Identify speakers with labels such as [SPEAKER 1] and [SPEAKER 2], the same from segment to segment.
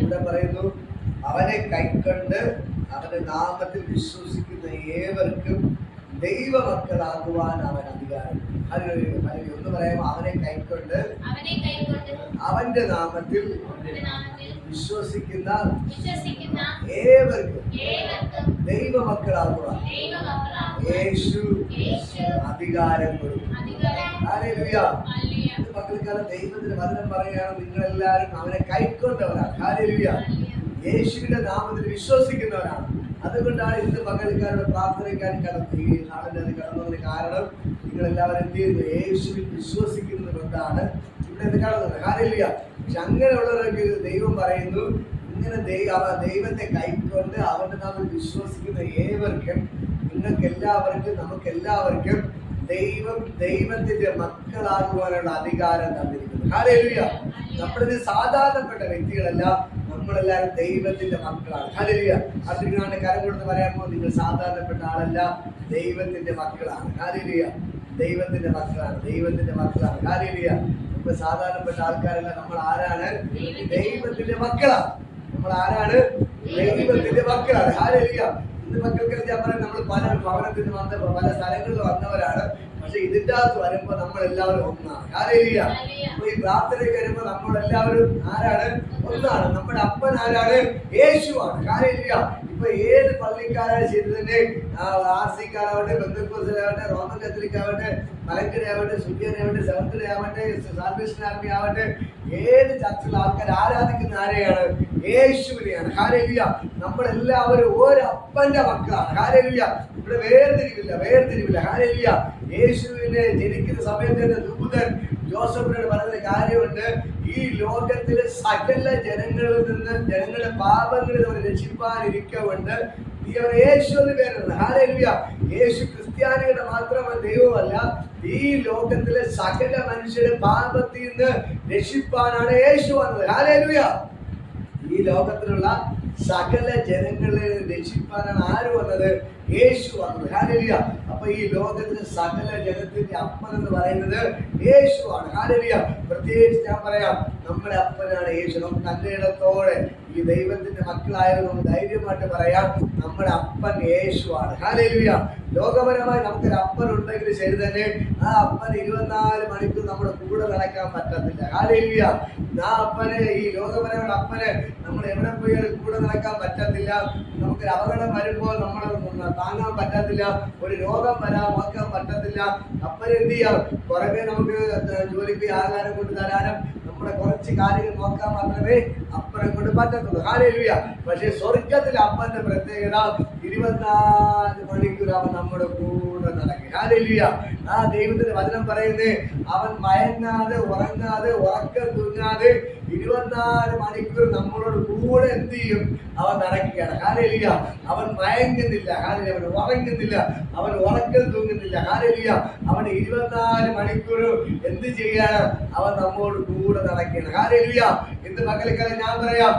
[SPEAKER 1] ഇവിടെ പറയുന്നു, അവനെ കൈക്കൊണ്ട് അവന്റെ നാമത്തിൽ വിശ്വസിക്കുന്ന ഏവർക്കും ദൈവമക്കളാകുവാൻ അവൻ അധികാരം. ഒന്ന് പറയുമ്പോൾ അവനെ കൈക്കൊണ്ട് അവന്റെ നാമത്തിൽ വിശ്വസിക്കുന്ന ഏവർക്കും ദൈവമക്കളാകുവാൻ യേശു അധികാരം കൊടുക്കും. മക്കൾക്കാലം ദൈവത്തിന്റെ വചനം പറയുകയാണ്, നിങ്ങളെല്ലാവരും അവനെ കൈക്കൊണ്ടവരാണ്. ഹല്ലേലൂയ. യേശുവിന്റെ നാമത്തിൽ വിശ്വസിക്കുന്നവരാണ്. അതുകൊണ്ടാണ് ഇന്ന് പകൽക്കാരുടെ പ്രാർത്ഥനയ്ക്കായി ഈ നാളിന്റെ കടന്നതിന് കാരണം നിങ്ങളെല്ലാവരും എന്ത് ചെയ്യുന്നു? യേശുവിൽ വിശ്വസിക്കുന്നത് കൊണ്ടാണ് ഇവിടെ ഇത് കടന്നത്. ഹല്ലേലൂയ. പക്ഷെ അങ്ങനെയുള്ളവർക്ക് ദൈവം പറയുന്നു, ഇങ്ങനെ ദൈവത്തെ കൈക്കൊണ്ട് അവന്റെ നാമത്തിൽ വിശ്വസിക്കുന്ന ഏവർക്കും, നിങ്ങൾക്ക് എല്ലാവർക്കും, നമുക്ക് എല്ലാവർക്കും ദൈവത്തിന്റെ മക്കളാകുവാനുള്ള അധികാരം തന്നിരിക്കുന്നു. ഹല്ലേലൂയ. നമ്മളിത് സാധാരണപ്പെട്ട വ്യക്തികളല്ല, നമ്മളെല്ലാവരും ദൈവത്തിന്റെ മക്കളാണ്. ഹല്ലേലൂയ. അതിനാണ് കരം കൊടുത്ത് പറയാമോ, നിങ്ങൾ സാധാരണപ്പെട്ട ആളല്ല, ദൈവത്തിന്റെ മക്കളാണ്. ഹല്ലേലൂയ. ദൈവത്തിന്റെ മക്കളാണ്, ദൈവത്തിന്റെ മക്കളാണ്. ഹല്ലേലൂയ. നമ്മൾ സാധാരണപ്പെട്ട ആൾക്കാരല്ല, നമ്മൾ ആരാണ്? ദൈവത്തിന്റെ മക്കളാണ്. നമ്മൾ ആരാണ്? ദൈവത്തിന്റെ മക്കളാണ്. ഹല്ലേലൂയ. മക്കൾക്ക് ഞാൻ പറയാം, നമ്മൾ പല ഭവനത്തിൽ നിന്ന് വന്ന പല സ്ഥലങ്ങളിൽ വന്നവരാണ്. പക്ഷെ ഇതിന്റെ അകത്ത് വരുമ്പോ നമ്മളെല്ലാവരും ഒന്നാണ്. ഹല്ലേലൂയ. അപ്പൊ ഈ പ്രാർത്ഥനയ്ക്ക് വരുമ്പോ നമ്മളെല്ലാവരും ആരാണ്? ഒന്നാണ്. നമ്മുടെ അപ്പൻ ആരാണ്? യേശുവാണ്. ഹല്ലേലൂയ. ഇപ്പൊ ഏത് പള്ളിക്കാരാണ് ശരി തന്നെ, ആർസിക്കാരാവട്ടെ, ബന്ധുക്കോസിലാവട്ടെ, റോമൻ കത്തോലിക് ആവട്ടെ, മലങ്കരയാവട്ടെ, സുഖിയനാവട്ടെ, സെവന്തിലാവട്ടെ, സാൽവേഷൻ ആർമി ആവട്ടെ, ഏത് ചർച്ചിലെ ആൾക്കാർ ആരാധിക്കുന്ന ആരെയാണ്? യേശുവിനെയാണ്. ഹല്ലേലൂയ. നമ്മളെല്ലാവരും ഒരപ്പന്റെ മക്കളാണ്. ഹല്ലേലൂയ. ഇവിടെ വേർതിരിവില്ല. ഹല്ലേലൂയ. യേശുവിനെ ജനിക്കുന്ന സമയത്ത് തന്നെ ദൂതൻ ജോസഫിനോട് പറഞ്ഞ കാര്യമുണ്ട്, ഈ ലോകത്തിലെ സകല ജനങ്ങളുടെ പാപങ്ങളിൽ അവർ രക്ഷിപ്പാനിരിക്കുന്നുണ്ട്. നീ അവർ യേശു എന്ന് പേരുണ്ട്. ഹല്ലേലൂയ. യേശു ക്രിസ്ത്യാനികളുടെ മാത്രമല്ല, ദൈവമല്ല, ഈ ലോകത്തിലെ സകല മനുഷ്യരുടെ പാപത്തിൽ നിന്ന് രക്ഷിപ്പാനാണ് യേശു വന്നത്. ഹല്ലേലൂയ. ഈ ലോകത്തിലുള്ള സകല ജനങ്ങളെ രക്ഷിപ്പാനാണ് ആര് വന്നത്? യേശു വന്നത്. ഹല്ലേലൂയ. അപ്പൊ ഈ ലോകത്തിലെ സകല ജനത്തിന്റെ അപ്പൻ എന്ന് പറയുന്നത് യേശുവാണ്. ഹല്ലേലൂയ. പ്രത്യേകിച്ച് ഞാൻ പറയാം, നമ്മുടെ അപ്പനാണ് യേശു. നമുക്ക് തന്റെ ഇടത്തോടെ ഈ ദൈവത്തിന്റെ മക്കളായത് നമുക്ക് ധൈര്യമായിട്ട് പറയാം, നമ്മുടെ അപ്പൻ യേശുവാണ്. ഹല്ലേലൂയ. ലോകപരമായി നമുക്കൊരു അപ്പൻ ഉണ്ടെങ്കിൽ ശരി തന്നെ, ആ അപ്പന് 24 മണിക്കൂർ നമ്മുടെ കൂടെ നടക്കാൻ പറ്റത്തില്ല. ഹല്ലേലൂയ. ആ അപ്പനെ, ഈ ലോകപരമായ അപ്പനെ നമ്മൾ എവിടെ പോയാലും കൂടെ നടക്കാൻ പറ്റത്തില്ല. നമുക്കൊരു അപകടം വരുമ്പോൾ നമ്മൾ താങ്ങാൻ പറ്റത്തില്ല. ഒരു രോഗം വരാൻ പറ്റത്തില്ല. അപ്പനെ എന്ത് ചെയ്യാം? പുറമെ നമുക്ക് ജോലിക്ക് ആഹാരം കൊണ്ട് തരാനും നമ്മുടെ കുറച്ച് കാര്യങ്ങൾ നോക്കാൻ മാത്രമേ അപ്പനെ കൊണ്ട് പറ്റത്തുള്ളൂ. ഹല്ലേലൂയ. പക്ഷെ സ്വർഗത്തിലെ അപ്പന്റെ പ്രത്യേകത 24 മണിക്കൂർ അവൻ നമ്മുടെ കൂടെ നടക്കും. ഹല്ലേലൂയ. ആ ദൈവത്തിന്റെ വചനം പറയുന്നത്, അവൻ മയങ്ങാതെ ഉറങ്ങാതെ ഉറക്കം തൂങ്ങാതെ 24 മണിക്കൂർ നമ്മളോട് കൂടെ എന്ത് ചെയ്യും? അവൻ നടക്കുകയാണ്. ഹല്ലേലൂയ. അവൻ മയങ്ങുന്നില്ല. ഹല്ലേലൂയ. അവൻ ഉറങ്ങുന്നില്ല. അവൻ ഉറക്കം തൂങ്ങുന്നില്ല. ഹല്ലേലൂയ. അവൻ 24 മണിക്കൂർ എന്ത് ചെയ്യാണ്? അവൻ നമ്മോട് കൂടെ നടക്കുകയാണ്. ഹല്ലേലൂയ. ഇന്ന് പകൽക്കാലം ഞാൻ പറയാം,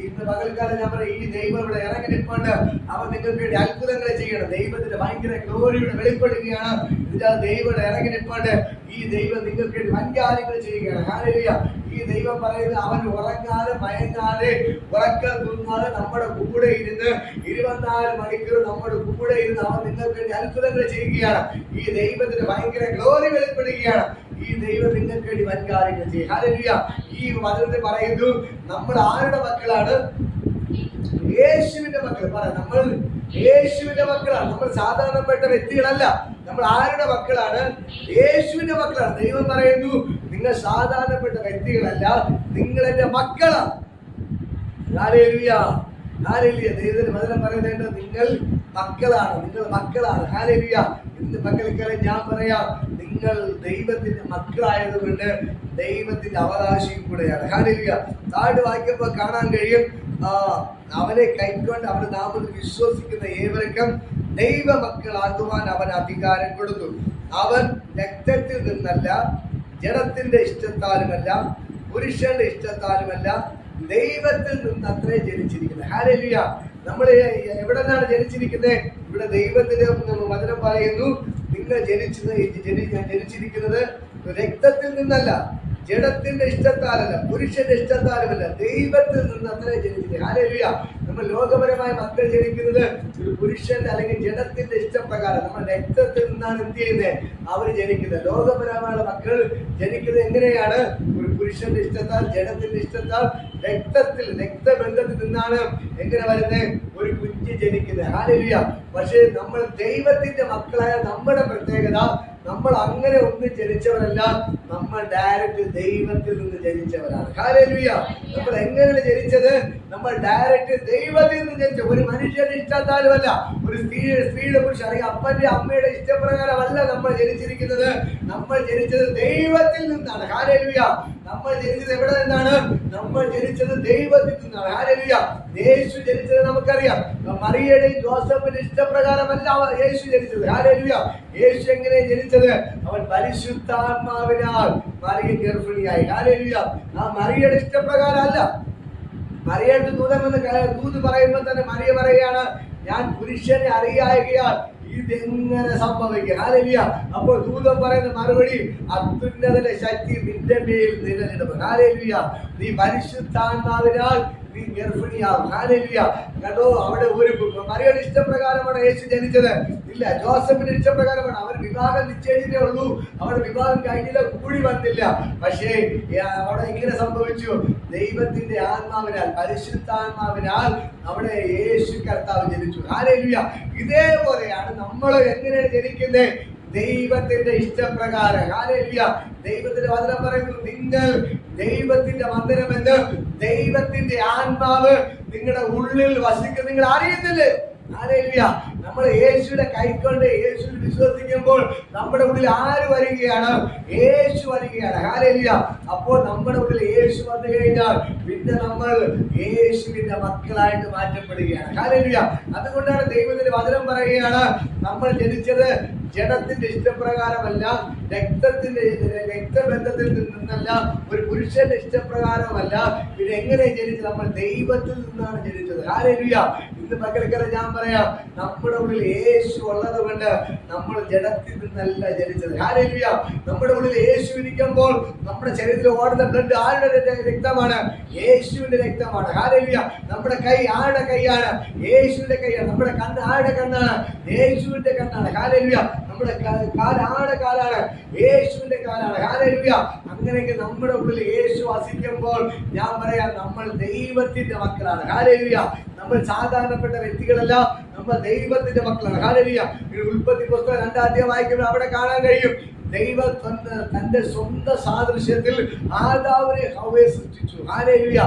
[SPEAKER 1] ഇന്ന് പകൽക്കാലം ഞാൻ പറയാം, ഈ ദൈവം ഇവിടെ ഇറങ്ങി നിൽപ്പുണ്ട്. അവൻ നിങ്ങൾക്ക് വേണ്ടി അത്ഭുതങ്ങൾ ചെയ്യണം. ദൈവത്തിന്റെ ഭയങ്കര ഗ്ലോറിയുടെ വെളിപ്പെടുകയാണ്. ഇതിനാൽ ദൈവം ഇറങ്ങി നിൽപ്പുണ്ട്. ഈ ദൈവം നിങ്ങൾക്ക് വേണ്ടി വൻ കാര്യങ്ങൾ ചെയ്യുകയാണ്. ഹല്ലേലൂയ. ഈ ദൈവം പറയുന്നത്, അവൻ ഉറങ്ങാതെ മയങ്ങാതെ ഉറക്കം തൂങ്ങാതെ നമ്മുടെ കൂടെ ഇരുന്ന് 24 മണിക്കൂർ നമ്മുടെ കൂടെ ഇരുന്ന് അവൻ നിങ്ങൾക്ക് വേണ്ടി അത്ഭുതങ്ങൾ ചെയ്യുകയാണ്. ഈ ദൈവത്തിന്റെ ഭയങ്കര ഗ്ലോറി വെളിപ്പെടുകയാണ്. ഈ ദൈവം നിങ്ങൾക്ക് വേണ്ടി വൻ കാര്യങ്ങൾ ചെയ്യും. ഹല്ലേലൂയ. ഈ വചനത്തിൽ പറയുന്നു, നമ്മൾ ആരുടെ മക്കളാണ്? യേശുവിന്റെ മക്കൾ. പറയാം, നമ്മൾ യേശുവിന്റെ മക്കളാണ്. നമ്മൾ സാധാരണപ്പെട്ട വ്യക്തികളല്ല. നമ്മൾ ആരുടെ മക്കളാണ്? യേശുവിന്റെ മക്കളാണ്. ദൈവം പറയുന്നു, നിങ്ങൾ സാധാരണപ്പെട്ട വ്യക്തികളല്ല, നിങ്ങൾ എന്റെ മക്കളാണ്. ഹല്ലേലൂയ. ഹല്ലേലൂയ. ദൈവത്തിന്റെ വചനം പറയുന്നത്, നിങ്ങൾ മക്കളാണ്, നിങ്ങൾ മക്കളാണ്. ഹല്ലേലൂയ. ഇന്ന് മക്കൾക്കാരെ ഞാൻ പറയാം, നിങ്ങൾ ദൈവത്തിന്റെ മക്കളായതുകൊണ്ട് ദൈവത്തിന്റെ അവകാശിയും കൂടെയാണ്. ഹല്ലേലൂയ. താഴെ വായിക്കുമ്പോൾ കാണാൻ കഴിയും, അവനെ കൈക്കൊണ്ട് അവന്റെ നാമത്തിൽ വിശ്വസിക്കുന്ന ഏവർക്കും ദൈവമക്കളാകുവാൻ അവൻ അധികാരം കൊടുത്തു. അവൻ രക്തത്തിൽ നിന്നല്ല, ജഡത്തിന്റെ ഇഷ്ടത്താലുമല്ല, പുരുഷന്റെ ഇഷ്ടത്താലുമല്ല, ദൈവത്തിൽ നിന്നത്രേ ജനിച്ചിരിക്കുന്നത്. ഹല്ലേലൂയ. നമ്മൾ എവിടെ നിന്നാണ് ജനിച്ചിരിക്കുന്നത്? ഇവിടെ ദൈവത്തിന്റെ വചനം പറയുന്നു, നിങ്ങൾ ജനിച്ചിരിക്കുന്നത് രക്തത്തിൽ നിന്നല്ല, ജഡത്തിന്റെ ഇഷ്ടത്താലല്ല, പുരുഷന്റെ ഇഷ്ടത്താലുമല്ല, ദൈവത്തിൽ നിന്ന് അത്രേ ജനിച്ചിരിക്കുന്നത്. ഹല്ലേലൂയ. നമ്മൾ ലോകപരമായ മക്കൾ ജനിക്കുന്നത് ഒരു പുരുഷന്റെ അല്ലെങ്കിൽ ജഡത്തിന്റെ ഇഷ്ടപ്രകാരം, നമ്മൾ രക്തത്തിൽ നിന്നാണ് എന്ത് ചെയ്യുന്നത്? അവർ ജനിക്കുന്നത്. ലോകപരമായ മക്കൾ ജനിക്കുന്നത് എങ്ങനെയാണ്? ഒരു പുരുഷന്റെ ഇഷ്ടത്താൽ, ജഡത്തിന്റെ ഇഷ്ടത്താൽ, രക്തബന്ധത്തിൽ നിന്നാണ് എങ്ങനെ വരുന്നത്? ഒരു കുഞ്ഞ് ജനിക്കുന്നത്. ഹല്ലേലൂയ. പക്ഷേ നമ്മൾ ദൈവത്തിന്റെ മക്കളായ നമ്മുടെ പ്രത്യേകത, നമ്മൾ അങ്ങനെ ഒന്നും ജനിച്ചവരല്ല, നമ്മൾ ഡയറക്റ്റ് ദൈവത്തിൽ നിന്ന് ജനിച്ചവരാണ്. ഹല്ലേലൂയ. നമ്മൾ എങ്ങനെയാണ് ജനിച്ചത്? നമ്മൾ ഡയറക്റ്റ് ദൈവത്തിൽ നിന്ന് ജനിച്ചു. ഒരു മനുഷ്യന്റെ ഇഷ്ടത്താലുമല്ല, ഒരു സ്ത്രീയുടെ പുരുഷൻ അല്ലെങ്കിൽ അപ്പന്റെ അമ്മയുടെ ഇഷ്ടപ്രകാരമല്ല നമ്മൾ ജനിച്ചിരിക്കുന്നത്. നമ്മൾ ജനിച്ചത് ദൈവത്തിൽ നിന്നാണ്. ഹല്ലേലൂയ. നമ്മൾ ജനിച്ചത് എവിടെ നിന്നാണ്? നമ്മൾ ജനിച്ചത് ദൈവത്തിൽ നിന്നാണ്. ഹല്ലേലൂയ. യേശു ജനിച്ചത് നമുക്കറിയാം. മറിയയുടെയും ജോസഫിന്റെ ഇഷ്ടപ്രകാരമല്ല യേശു ജനിച്ചത്. ഹല്ലേലൂയ. യേശു എങ്ങനെ ജനിച്ചത്? അവൻ പരിശുദ്ധാത്മാവിനാൽ മറിയ ഗർഭിണിയായി. ഹല്ലേലൂയ. ആ മറിയയുടെ ഇഷ്ടപ്രകാരം അല്ല. മറിയയുടെ ദൂത് പറയുമ്പോൾ തന്നെ മറിയ പറയുകയാണ്, ഞാൻ പുരുഷനെ അറിയായകയാൽ ഇതെങ്ങനെ സംഭവിക്കും? ഹല്ലേലൂയ. അപ്പോൾ ദൂതൻ പറയുന്ന മറുപടി, അത്യുന്നതന്റെ ശക്തി നിന്റെ മേൽ നിലനിൽക്കും. ഹല്ലേലൂയ. നീ പരിശുദ്ധാത്മാവിനാൽ നീ ഗർഭിണിയാവും. ഹല്ലേലൂയ. കണ്ടോ, അവിടെ ഒരു മറിയയുടെ ഇഷ്ടപ്രകാരമാണ് യേശു ജനിച്ചത്. ഇല്ല, ജോസഫിന്റെ ഇഷ്ടപ്രകാരമാണ്. അവർ വിവാഹം നിശ്ചയിച്ചേ ഉള്ളൂ, അവരുടെ വിവാഹം കഴിഞ്ഞില്ല, കൂടി വന്നില്ല. പക്ഷേ അവിടെ ഇങ്ങനെ സംഭവിച്ചു, ദൈവത്തിന്റെ ആത്മാവിനാൽ, പരിശുദ്ധാത്മാവിനാൽ അവിടെ യേശു കർത്താവ് ജനിച്ചു. ഹല്ലേലൂയ. ഇതേപോലെയാണ് നമ്മൾ എങ്ങനെയാണ് ജനിക്കുന്നത്? ദൈവത്തിന്റെ ഇഷ്ടപ്രകാരം. ഹല്ലേലൂയ. ദൈവത്തിന്റെ വചനം പറയുന്നു, നിങ്ങൾ ദൈവത്തിന്റെ മന്ദിരമെന്ന് ദൈവത്തിന്റെ ആത്മാവ് നിങ്ങളുടെ ഉള്ളിൽ വസിക്കും, നിങ്ങൾ അറിയുന്നില്ലേ? ഹല്ലേലൂയ. നമ്മൾ യേശുവിനെ കൈക്കൊണ്ട് യേശുവിൽ വിശ്വസിക്കുമ്പോൾ നമ്മുടെ ഉള്ളിൽ ആര് വരികയാണ്? യേശു വരികയാണ്. ഹല്ലേലൂയ. അപ്പോൾ നമ്മുടെ ഉള്ളിൽ യേശു വന്നു കഴിഞ്ഞാൽ പിന്നെ നമ്മൾ യേശുവിന്റെ മക്കളായിട്ട് മാറ്റപ്പെടുകയാണ്. ഹല്ലേലൂയ. അതുകൊണ്ടാണ് ദൈവത്തിന്റെ വചനം പറയുകയാണ്, നമ്മൾ ജനിച്ചത് ജഡത്തിന്റെ ഇഷ്ടപ്രകാരമല്ല, രക്തബന്ധത്തിൽ നിന്നല്ല, ഒരു പുരുഷന്റെ ഇഷ്ടപ്രകാരമല്ല. പിന്നെ എങ്ങനെ ജനിച്ചത്? നമ്മൾ ദൈവത്തിൽ നിന്നാണ് ജനിച്ചത്. ഹല്ലേലൂയ. ഇന്ന് മക്കൾക്കല്ല ഞാൻ പറയാം, നമ്മുടെ ഉള്ളിൽ യേശു ഉള്ളത് കൊണ്ട് നമ്മൾ ജഡത്തിൽ നിന്നല്ല ജനിച്ചത്. ഹല്ലേലൂയ. നമ്മുടെ ഉള്ളിൽ യേശു ഇരിക്കുമ്പോൾ നമ്മുടെ ശരീരത്തിൽ ഓടുന്ന ബ്ലഡ് ആരുടെ രക്തമാണ്? യേശുവിന്റെ രക്തമാണ്. ഹല്ലേലൂയ. നമ്മുടെ കൈ ആരുടെ കൈയാണ്? യേശുവിന്റെ കൈയാണ്. നമ്മുടെ കണ്ണ് ആരുടെ കണ്ണാണ്? യേശുവിന്റെ കണ്ണാണ്. ഹല്ലേലൂയ. നമ്മുടെ കാൽ ആരുടെ കാലാണ്? യേശുവിന്റെ കാലാണ്. ഹല്ലേലൂയ. അങ്ങനെയെങ്കിൽ നമ്മുടെ ഉള്ളിൽ യേശു വസിക്കുമ്പോൾ ഞാൻ പറയാം, നമ്മൾ ദൈവത്തിന്റെ മക്കളാണ്. ഹല്ലേലൂയ. നമ്മൾ സാധാരണപ്പെട്ട വ്യക്തികളല്ല, നമ്മൾ ദൈവത്തിന്റെ മക്കളാണ്. ഹല്ലേലൂയ. ഉൽപ്പത്തി പുസ്തകം 2-ാം അധ്യായം വായിക്കുമ്പോൾ അവിടെ കാണാൻ കഴിയും, ദൈവം തന്റെ സ്വന്തം സാദൃശ്യത്തിൽ ആദാമിനെ ഹവ്വയെ സൃഷ്ടിച്ചു. ഹല്ലേലൂയ.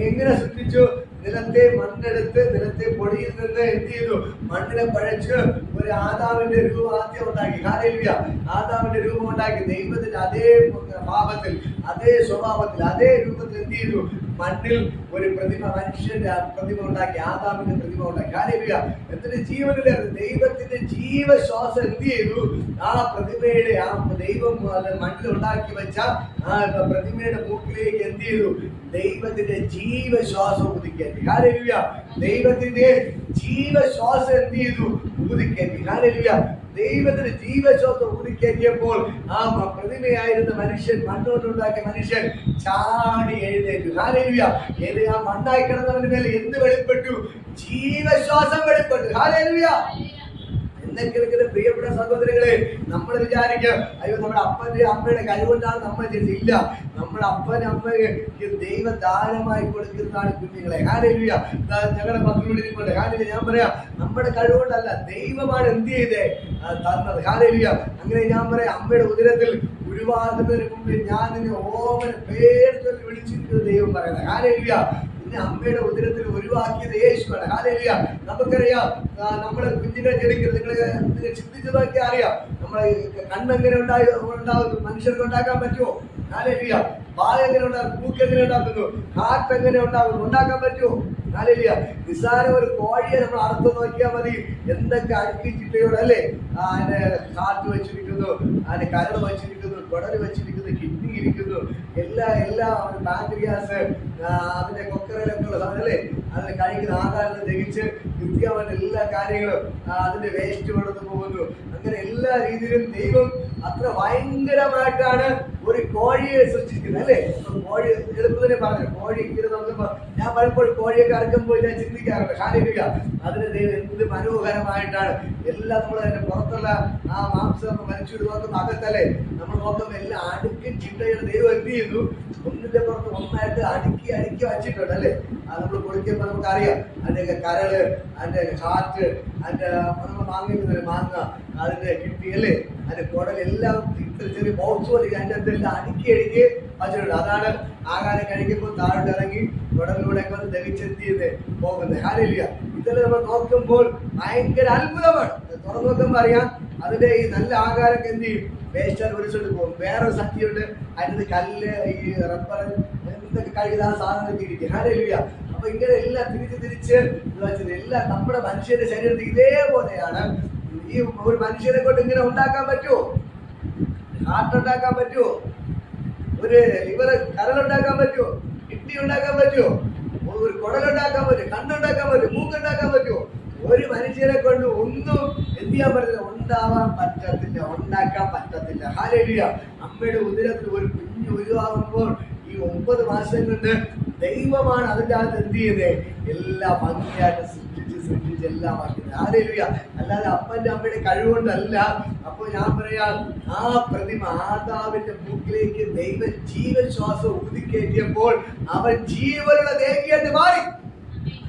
[SPEAKER 1] എങ്ങനെ സൃഷ്ടിച്ചു? നിലത്തെ മണ്ണെടുത്ത്, നിലത്തെ പൊടിയിൽ നിന്ന് എന്ത് ചെയ്തു? മണ്ണിനെ പഴച്ച് ഒരു ആദാമിന്റെ രൂപം ആദ്യം ഉണ്ടാക്കി. ഹല്ലേലൂയ. ആദാമിന്റെ രൂപം ഉണ്ടാക്കി. ദൈവത്തിന്റെ അതേ ഭാവത്തിൽ, അതേ സ്വഭാവത്തിൽ, അതേ രൂപത്തിൽ എന്ത് ചെയ്തു? മണ്ണിൽ ഒരു പ്രതിമ, മനുഷ്യന്റെ പ്രതിമ ഉണ്ടാക്കി, ആദാമിന്റെ പ്രതിമ ഉണ്ടാക്കി. ഹല്ലേലൂയ. എന്നിട്ട് ജീവനിലായിരുന്നു. ദൈവത്തിന്റെ ജീവശ്വാസം എന്ത് ചെയ്തു? ആ പ്രതിമയുടെ, ആ ദൈവം മണ്ണിൽ ഉണ്ടാക്കി വെച്ച ആ പ്രതിമയുടെ മൂക്കിലേക്ക് എന്ത് ചെയ്തു? ദൈവത്തിന്റെ ജീവശ്വാസം ഊതിക്കേറ്റി. ഹല്ലേലൂയ. ദൈവത്തിന്റെ ജീവശ്വാസം എന്ത് ചെയ്തു? ഊതിക്കേറ്റി. ഹല്ലേലൂയ. ദൈവത്തിന് ജീവശ്വാസം ഊതിക്കേറ്റിയപ്പോൾ ആ പ്രതിമയായിരുന്ന മനുഷ്യൻ, മണ്ണുകൊണ്ടുണ്ടാക്കിയ മനുഷ്യൻ ചാടി എഴുന്നേറ്റു. ഹല്ലേലൂയ. ആ മണ്ണായി കിടന്നവന്റെ മേൽ എന്ത് വെളിപ്പെട്ടു? ജീവശ്വാസം വെളിപ്പെട്ടു. ഹല്ലേലൂയ. കേൾക്കുന്ന പ്രിയപ്പെട്ട സഹോദരങ്ങളെ, നമ്മൾ വിചാരിക്കുക, അയ്യോ നമ്മുടെ അപ്പന്റെ അമ്മയുടെ കഴിവുകൊണ്ടാണ് നമ്മൾ ചെയ്തില്ല. നമ്മുടെ അപ്പനും അമ്മയ്ക്ക് ദൈവം ദാനമായി കൊടുക്കുന്നതാണ് കുഞ്ഞുങ്ങളെ. ഹല്ലേലൂയ. ഞങ്ങളുടെ മക്കളോട് ഇരിപ്പുണ്ട്. ഹല്ലേലൂയ. ഞാൻ പറയാം, നമ്മുടെ കഴിവുകൊണ്ടല്ല, ദൈവമാണ് എന്ത് ചെയ്തേ? തന്നത്. ഹല്ലേലൂയ. അങ്ങനെ ഞാൻ പറയാം, അമ്മയുടെ ഉദരത്തിൽ ഉരുവാകുന്നതിന് മുമ്പ് ഞാൻ നിന്നെ ഓമന പേര് ചൊല്ലി വിളിച്ചിരിക്കുന്ന ദൈവം പറയുന്നത്. ഹല്ലേലൂയ. പിന്നെ അമ്മയുടെ ഉദരത്തിൽ ഒഴിവാക്കിയത് യേശുവാണ്. ഹല്ലേലൂയ. നമുക്കറിയാം, നമ്മുടെ കുഞ്ഞിനെ ജനിക്കുന്നത് നിങ്ങൾ ചിന്തിച്ചു നോക്കിയാൽ അറിയാം, നമ്മളെ കണ്ണെങ്ങനെ ഉണ്ടാകുന്നു? മനുഷ്യർക്ക് ഉണ്ടാക്കാൻ പറ്റുമോ? ഹല്ലേലൂയ. വായ എങ്ങനെ ഉണ്ടാകും? മൂക്ക് എങ്ങനെ ഉണ്ടാക്കുന്നു? ഹാർട്ട് എങ്ങനെ ഉണ്ടാകുന്നു? ഉണ്ടാക്കാൻ പറ്റുമോ? ഹല്ലേലൂയ. നിസ്സാര ഒരു കോഴിയെ നമ്മൾ അറുത്ത് നോക്കിയാൽ മതി, എന്തൊക്കെ അടുക്കി ചിട്ടയോടെ അല്ലേ അതിന് കാറ്റ് വെച്ചിരിക്കുന്നു, അതിന് കരട് വെച്ചിരിക്കുന്നു, കുടല് വെച്ചിരിക്കുന്നു, കിഡ്നി ഇരിക്കുന്നു, എല്ലാം പാൻക്രിയാസ്, അതിന്റെ കൊക്കറയിലൊക്കെ ഉള്ള സാധനം അല്ലേ, അതിന് കഴിക്കുന്ന ആഹാരം ദഹിച്ച് കൃത്യമായിട്ട് എല്ലാ കാര്യങ്ങളും അതിന്റെ വേസ്റ്റ് കൊണ്ടു പോകുന്നു. അങ്ങനെ എല്ലാ രീതിയിലും ദൈവം അത്ര ഭയങ്കരമായിട്ടാണ് ഒരു കോഴിയെ സൃഷ്ടിക്കുന്നത് അല്ലേ. കോഴി എളുപ്പത്തിനെ പറഞ്ഞു, കോഴി ഇങ്ങനെ നോക്കുമ്പോ ഞാൻ പലപ്പോഴും കോഴിയൊക്കെ അറക്കുമ്പോൾ ഞാൻ ചിന്തിക്കാറുണ്ട്, ഹല്ലേലൂയ, അതിന് ദൈവം എന്ത് മനോഹരമായിട്ടാണ് എല്ലാം നമ്മൾ അതിന്റെ പുറത്തുള്ള ആ മാംസം മരിച്ചു നോക്കുമ്പോൾ അകത്തല്ലേ നമ്മൾ നോക്കുമ്പോൾ എല്ലാം അടുക്കി ചിട്ടയുടെ ദൈവം എന്ത് ചെയ്യുന്നു, ഒന്നിന്റെ പുറത്ത് ഒന്നായിട്ട് അടുക്കി വച്ചിട്ടുണ്ട് അല്ലേ. അത് നമ്മൾ കൊടുക്കുമ്പോൾ നമുക്കറിയാം അതിന്റെ കരള്, അതിന്റെ കാറ്റ്, അതിന്റെ നമ്മൾ മാങ്ങ മാങ്ങ, അതിന്റെ കിട്ടി അല്ലേ, അതിന്റെ കുടൽ എല്ലാം ഇത്ര ചെറിയ ബോക്സ് പോലെ അതിന്റെ അകത്തെല്ലാം അടുക്കി വച്ചിട്ടുണ്ട്. അതാണ് ആഹാരം കഴിക്കുമ്പോൾ താഴോട്ട് ഇറങ്ങി കുടലിലൂടെ ഒക്കെ ദഹിച്ചെന്ത് ചെയ്ത് പോകുന്നത്. ഹല്ലേലൂയ. ഇതെല്ലാം നമ്മൾ നോക്കുമ്പോൾ ഭയങ്കര അത്ഭുതമാണ്. തുറന്നു നോക്കുമ്പോൾ അറിയാം അതിന്റെ ഈ നല്ല ആഹാരമൊക്കെ എന്ത് ചെയ്യും, വേസ്റ്റ് ഒരിച്ചോട്ട് പോകും. വേറൊരു ശക്തിയുണ്ട്, അതിന്റെ കല്ല്, ഈ റബ്ബർ, എന്തൊക്കെ കഴിയുന്ന ആ സാധനമൊക്കെ ഇരിക്കും. ഹല്ലേലൂയ. അപ്പൊ ഇങ്ങനെ എല്ലാം തിരിച്ച് എല്ലാം നമ്മുടെ മനുഷ്യന്റെ ശരീരത്തിൽ ഇതേപോലെയാണ്. ഈ ഒരു മനുഷ്യനെ കൊണ്ട് ഇങ്ങനെ ഉണ്ടാക്കാൻ പറ്റുമോ? ഹാർട്ട് ഉണ്ടാക്കാൻ പറ്റുമോ? ഒരു ലിവർ, കരളുണ്ടാക്കാൻ പറ്റുമോ? കിഡ്നി ഉണ്ടാക്കാൻ പറ്റുമോ? ഒരു കുടലുണ്ടാക്കാൻ പറ്റുമോ? കണ്ണുണ്ടാക്കാൻ പറ്റുമോ? മൂക്കുണ്ടാക്കാൻ പറ്റുമോ? ഒരു മനുഷ്യനെ കൊണ്ട് ഒന്നും എന്ത് ചെയ്യാൻ പറ്റില്ല, ഉണ്ടാവാൻ പറ്റത്തില്ല, ഉണ്ടാക്കാൻ പറ്റത്തില്ല. ഹല്ലേലൂയ. അമ്മയുടെ ഉദരത്തിൽ ഒരു കുഞ്ഞ് ഉരുവാകുമ്പോൾ ഈ 9 മാസം കൊണ്ട് ദൈവമാണ് അതിൻ്റെ അകത്ത് എന്ത് ചെയ്യുന്നത്, എല്ലാ ഭംഗിയായിട്ട് സൃഷ്ടിച്ച് എല്ലാം ആക്കുന്നത്. ഹല്ലേലൂയ. അല്ലാതെ അപ്പന്റെ അമ്മയുടെ കഴിവുകൊണ്ടല്ല. അപ്പൊ ഞാൻ പറയാം, ആ പ്രതിമ ആദാമിന്റെ മൂക്കിലേക്ക് ദൈവ ജീവശ്വാസം ഊതിക്കയറ്റിയപ്പോൾ അവൻ ജീവനുള്ള ദേവിയായിട്ട് മാറി.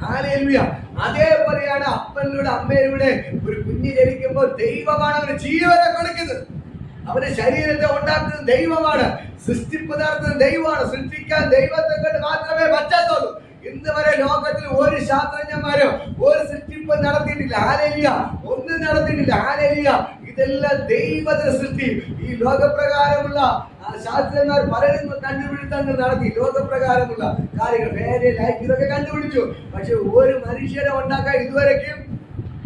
[SPEAKER 1] ഹല്ലേലൂയ. അതേപോലെയാണ് അപ്പനിലൂടെ അമ്മയിലൂടെ ഒരു കുഞ്ഞ് ജനിക്കുമ്പോൾ ദൈവമാണ് അവന് ജീവനെ കൊടുക്കുന്നത്. അവന്റെ ശരീരത്തെ ഉണ്ടാക്കുന്നത് ദൈവമാണ്, സൃഷ്ടിപ്പ് നടത്തുന്നത് ദൈവമാണ്. സൃഷ്ടിക്കാൻ ദൈവത്തെ കൊണ്ട് മാത്രമേ പറ്റത്തുള്ളൂ. ഇന്ന് വരെ ലോകത്തിൽ ഒരു ശാസ്ത്രജ്ഞന്മാരോ ഒരു സൃഷ്ടിപ്പ് നടത്തിയിട്ടില്ല. ഹല്ലേലൂയ. ഒന്നും നടത്തിയിട്ടില്ല. ഹല്ലേലൂയ. ഇതെല്ലാം ദൈവത്തിന്റെ സൃഷ്ടി. ഈ ലോകപ്രകാരമുള്ള ശാസ്ത്രജ്ഞന്മാർ പലരും കണ്ടുപിടുത്തങ്ങൾ നടത്തി, ലോകപ്രകാരമുള്ള കാര്യങ്ങൾ, വേറെ ലൈഫ് ഇതൊക്കെ കണ്ടുപിടിച്ചു. പക്ഷെ ഒരു മനുഷ്യനെ ഉണ്ടാക്കാൻ ഇതുവരെക്കും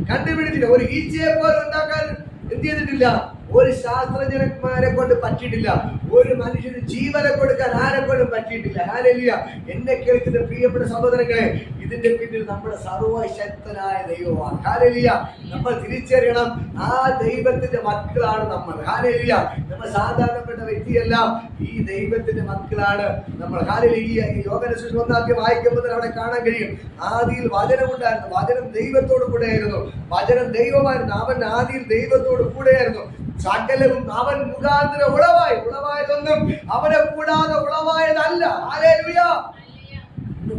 [SPEAKER 1] കണ്ടുപിടിച്ചില്ല. ഒരു ഈച്ചയെ പോലെ ഉണ്ടാക്കാൻ എന്ത് ചെയ്തിട്ടില്ല, ഒരു ശാസ്ത്രജ്ഞന്മാരെ കൊണ്ട് പറ്റിയിട്ടില്ല. ഒരു മനുഷ്യന് ജീവനെ കൊടുക്കാൻ ആരെക്കൊണ്ടും പറ്റിയിട്ടില്ല. ഹല്ലേലൂയ. എന്നെ കേൾക്കുന്ന പ്രിയപ്പെട്ട സഹോദരങ്ങളെ, ഇതിന്റെ പിന്നിൽ നമ്മുടെ സർവശക്തനായ ദൈവമാണ്. ഹല്ലേലൂയ. നമ്മൾ തിരിച്ചറിയണം, ആ ദൈവത്തിന്റെ മക്കളാണ് നമ്മൾ. ഹല്ലേലൂയ. നമ്മൾ സാധാരണപ്പെട്ട വ്യക്തിയല്ല, ഈ ദൈവത്തിന്റെ മക്കളാണ് നമ്മൾ. ഹല്ലേലൂയ. ഈ യോഹന്നാൻ 1 വായിക്കുമ്പോൾ അവിടെ കാണാൻ കഴിയും, ആദിയിൽ വചനം ഉണ്ടായിരുന്നു, വചനം ദൈവത്തോട് കൂടെയായിരുന്നു, വചനം ദൈവമായിരുന്നു, അവൻ ആദിയിൽ ദൈവത്തോട് കൂടെയായിരുന്നു, സകലവും അവൻ മുഖാന്തരം ഉളവായതൊന്നും അവനെ കൂടാതെ ഉളവായതല്ല. ഹല്ലേലൂയ.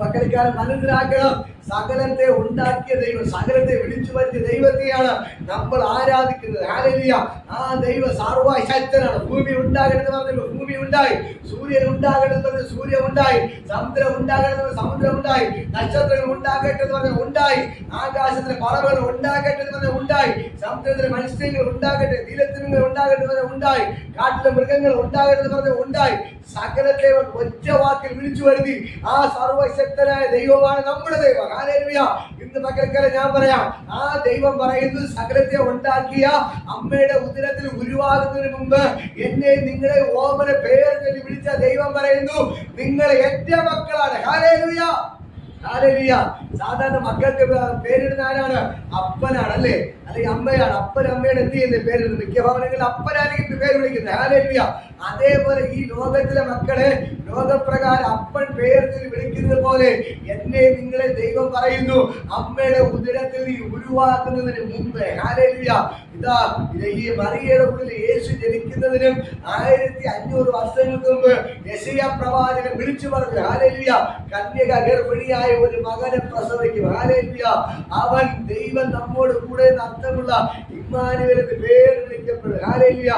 [SPEAKER 1] മക്കളിക്കാരൻ മനസ്സിലാക്കണം, സകലത്തെ ഉണ്ടാക്കിയ ദൈവം, സകലത്തെ വിളിച്ചു വരുത്തിയ ദൈവത്തെയാണ് നമ്മൾ ആരാധിക്കുന്നത്. ഹല്ലേലൂയ. ആ ദൈവ സർവശക്തനാണ്. ഭൂമി ഉണ്ടാകരുത് പറഞ്ഞല്ലോ, ഭൂമി ഉണ്ടായി. സൂര്യൻ ഉണ്ടാകരുത് പറഞ്ഞ സൂര്യൻ ഉണ്ടായി. സമുദ്രം ഉണ്ടാകരുത് സമുദ്രം ഉണ്ടായി. നക്ഷത്രങ്ങൾ ഉണ്ടാകട്ടെ എന്ന് പറഞ്ഞ ഉണ്ടായി. ആകാശത്തിലെ പറവകൾ ഉണ്ടാകട്ടെ എന്ന് പറഞ്ഞ ഉണ്ടായി. സമുദ്രത്തിലെ മത്സ്യങ്ങൾ ഉണ്ടാകട്ടെ, തീരത്തിനുകൾ ഉണ്ടാകട്ടെ എന്ന് പറഞ്ഞ ഉണ്ടായി. കാട്ടിലെ മൃഗങ്ങൾ ഉണ്ടാകട്ടെ എന്ന് പറഞ്ഞ ഉണ്ടായി. സകലത്തെ ഒറ്റ വാക്കിൽ വിളിച്ചു വരുത്തി ആ സർവശക്തനായ ദൈവമാണ് നമ്മുടെ ദൈവം. ഹല്ലേലൂയ. ഇന്ന് മക്കൾക്കല്ല ഞാൻ പറയാം, ആ ദൈവം പറയുന്നത് സകലത്തെ ഉണ്ടാക്കിയ അമ്മയുടെ ഉദരത്തിൽ ഉരുവാകുന്നതിന് മുമ്പ് എന്നെ നിങ്ങളെ ഓമന പേര് ചൊല്ലി വിളിച്ച ദൈവം പറയുന്നു, നിങ്ങൾ എന്റെ മക്കളാണ്. ഹല്ലേലൂയ. ഹല്ലേലൂയ. സാധാരണ മക്കൾക്ക് പേരിടുന്ന ആരാണ്? അപ്പനാണ് അല്ലേ, അല്ലെങ്കിൽ അമ്മയാണ്. അപ്പൻ അമ്മയുടെ എന്ത് ചെയ്യുന്നത് പേരിടുന്നത്? മിക്ക ഭവനങ്ങളിൽ അപ്പനായിരിക്കും പേര് വിളിക്കുന്നത്. ഹല്ലേലൂയ. അതേപോലെ ഈ ലോകത്തിലെ മക്കളെ ലോകപ്രകാരം അപ്പൻ പേര് വിളിക്കുന്നത് പോലെ എന്നെ നിങ്ങളെ ദൈവം പറയുന്നു, അമ്മയുടെ ഉദരത്തിൽ ഉരുവാക്കുന്നതിന് മുമ്പ്. ഹല്ലേലൂയ. ഇതാ ഈ മറിയയുടെ ഉള്ളിൽ യേശു ജനിക്കുന്നതിനും 1500 വർഷങ്ങൾക്ക് മുമ്പ് യെശയ്യാ പ്രവാചകൻ വിളിച്ചു പറഞ്ഞു, ഹല്ലേലൂയ, കന്യക ഗർഭിണിയായ ഒരു മകനെ പ്രസവിക്കും. ഹല്ലേലൂയ. അവൻ ദൈവം നമ്മോട് കൂടെ അർത്ഥമുള്ള ഇമ്മാനുവേൽ എന്ന് പേര് വിളിക്കപ്പെടും. ഹല്ലേലൂയ.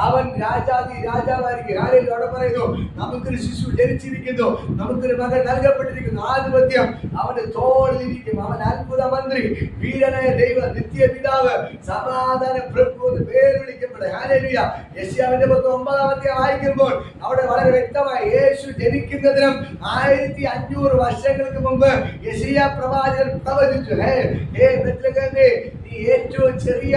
[SPEAKER 1] അവൻ രാജാതി രാജാവായിരിക്കും. ഹല്ലേലൂയ. അവിടെ പറയുന്നു നമുക്കൊരു ശിശു ജനിച്ചിരിക്കുന്നു, നമുക്കൊരു മകൻ നൽകപ്പെട്ടിരിക്കുന്നു, ആധിപത്യം അവന്റെ തോളിലിരിക്കും, അവൻ അത്ഭുത മന്ത്രി, വീരനായ ദൈവം, നിത്യപിതാവ്, സമാധാന പ്രഭു എന്ന് പേര് വിളിക്കപ്പെടും. ഹല്ലേലൂയ. യെശയ്യാവിന്റെ 9-ാമത്തെ വായിക്കുമ്പോൾ അവിടെ വളരെ വ്യക്തമായി യേശു ജനിക്കുന്നതിനും 1500 വർഷങ്ങൾക്ക് മുമ്പ് യെശയ്യാ പ്രവാചകൻ പ്രവചിച്ചു. ബെത്ലഹേമേ, നീ ഏറ്റവും ചെറിയ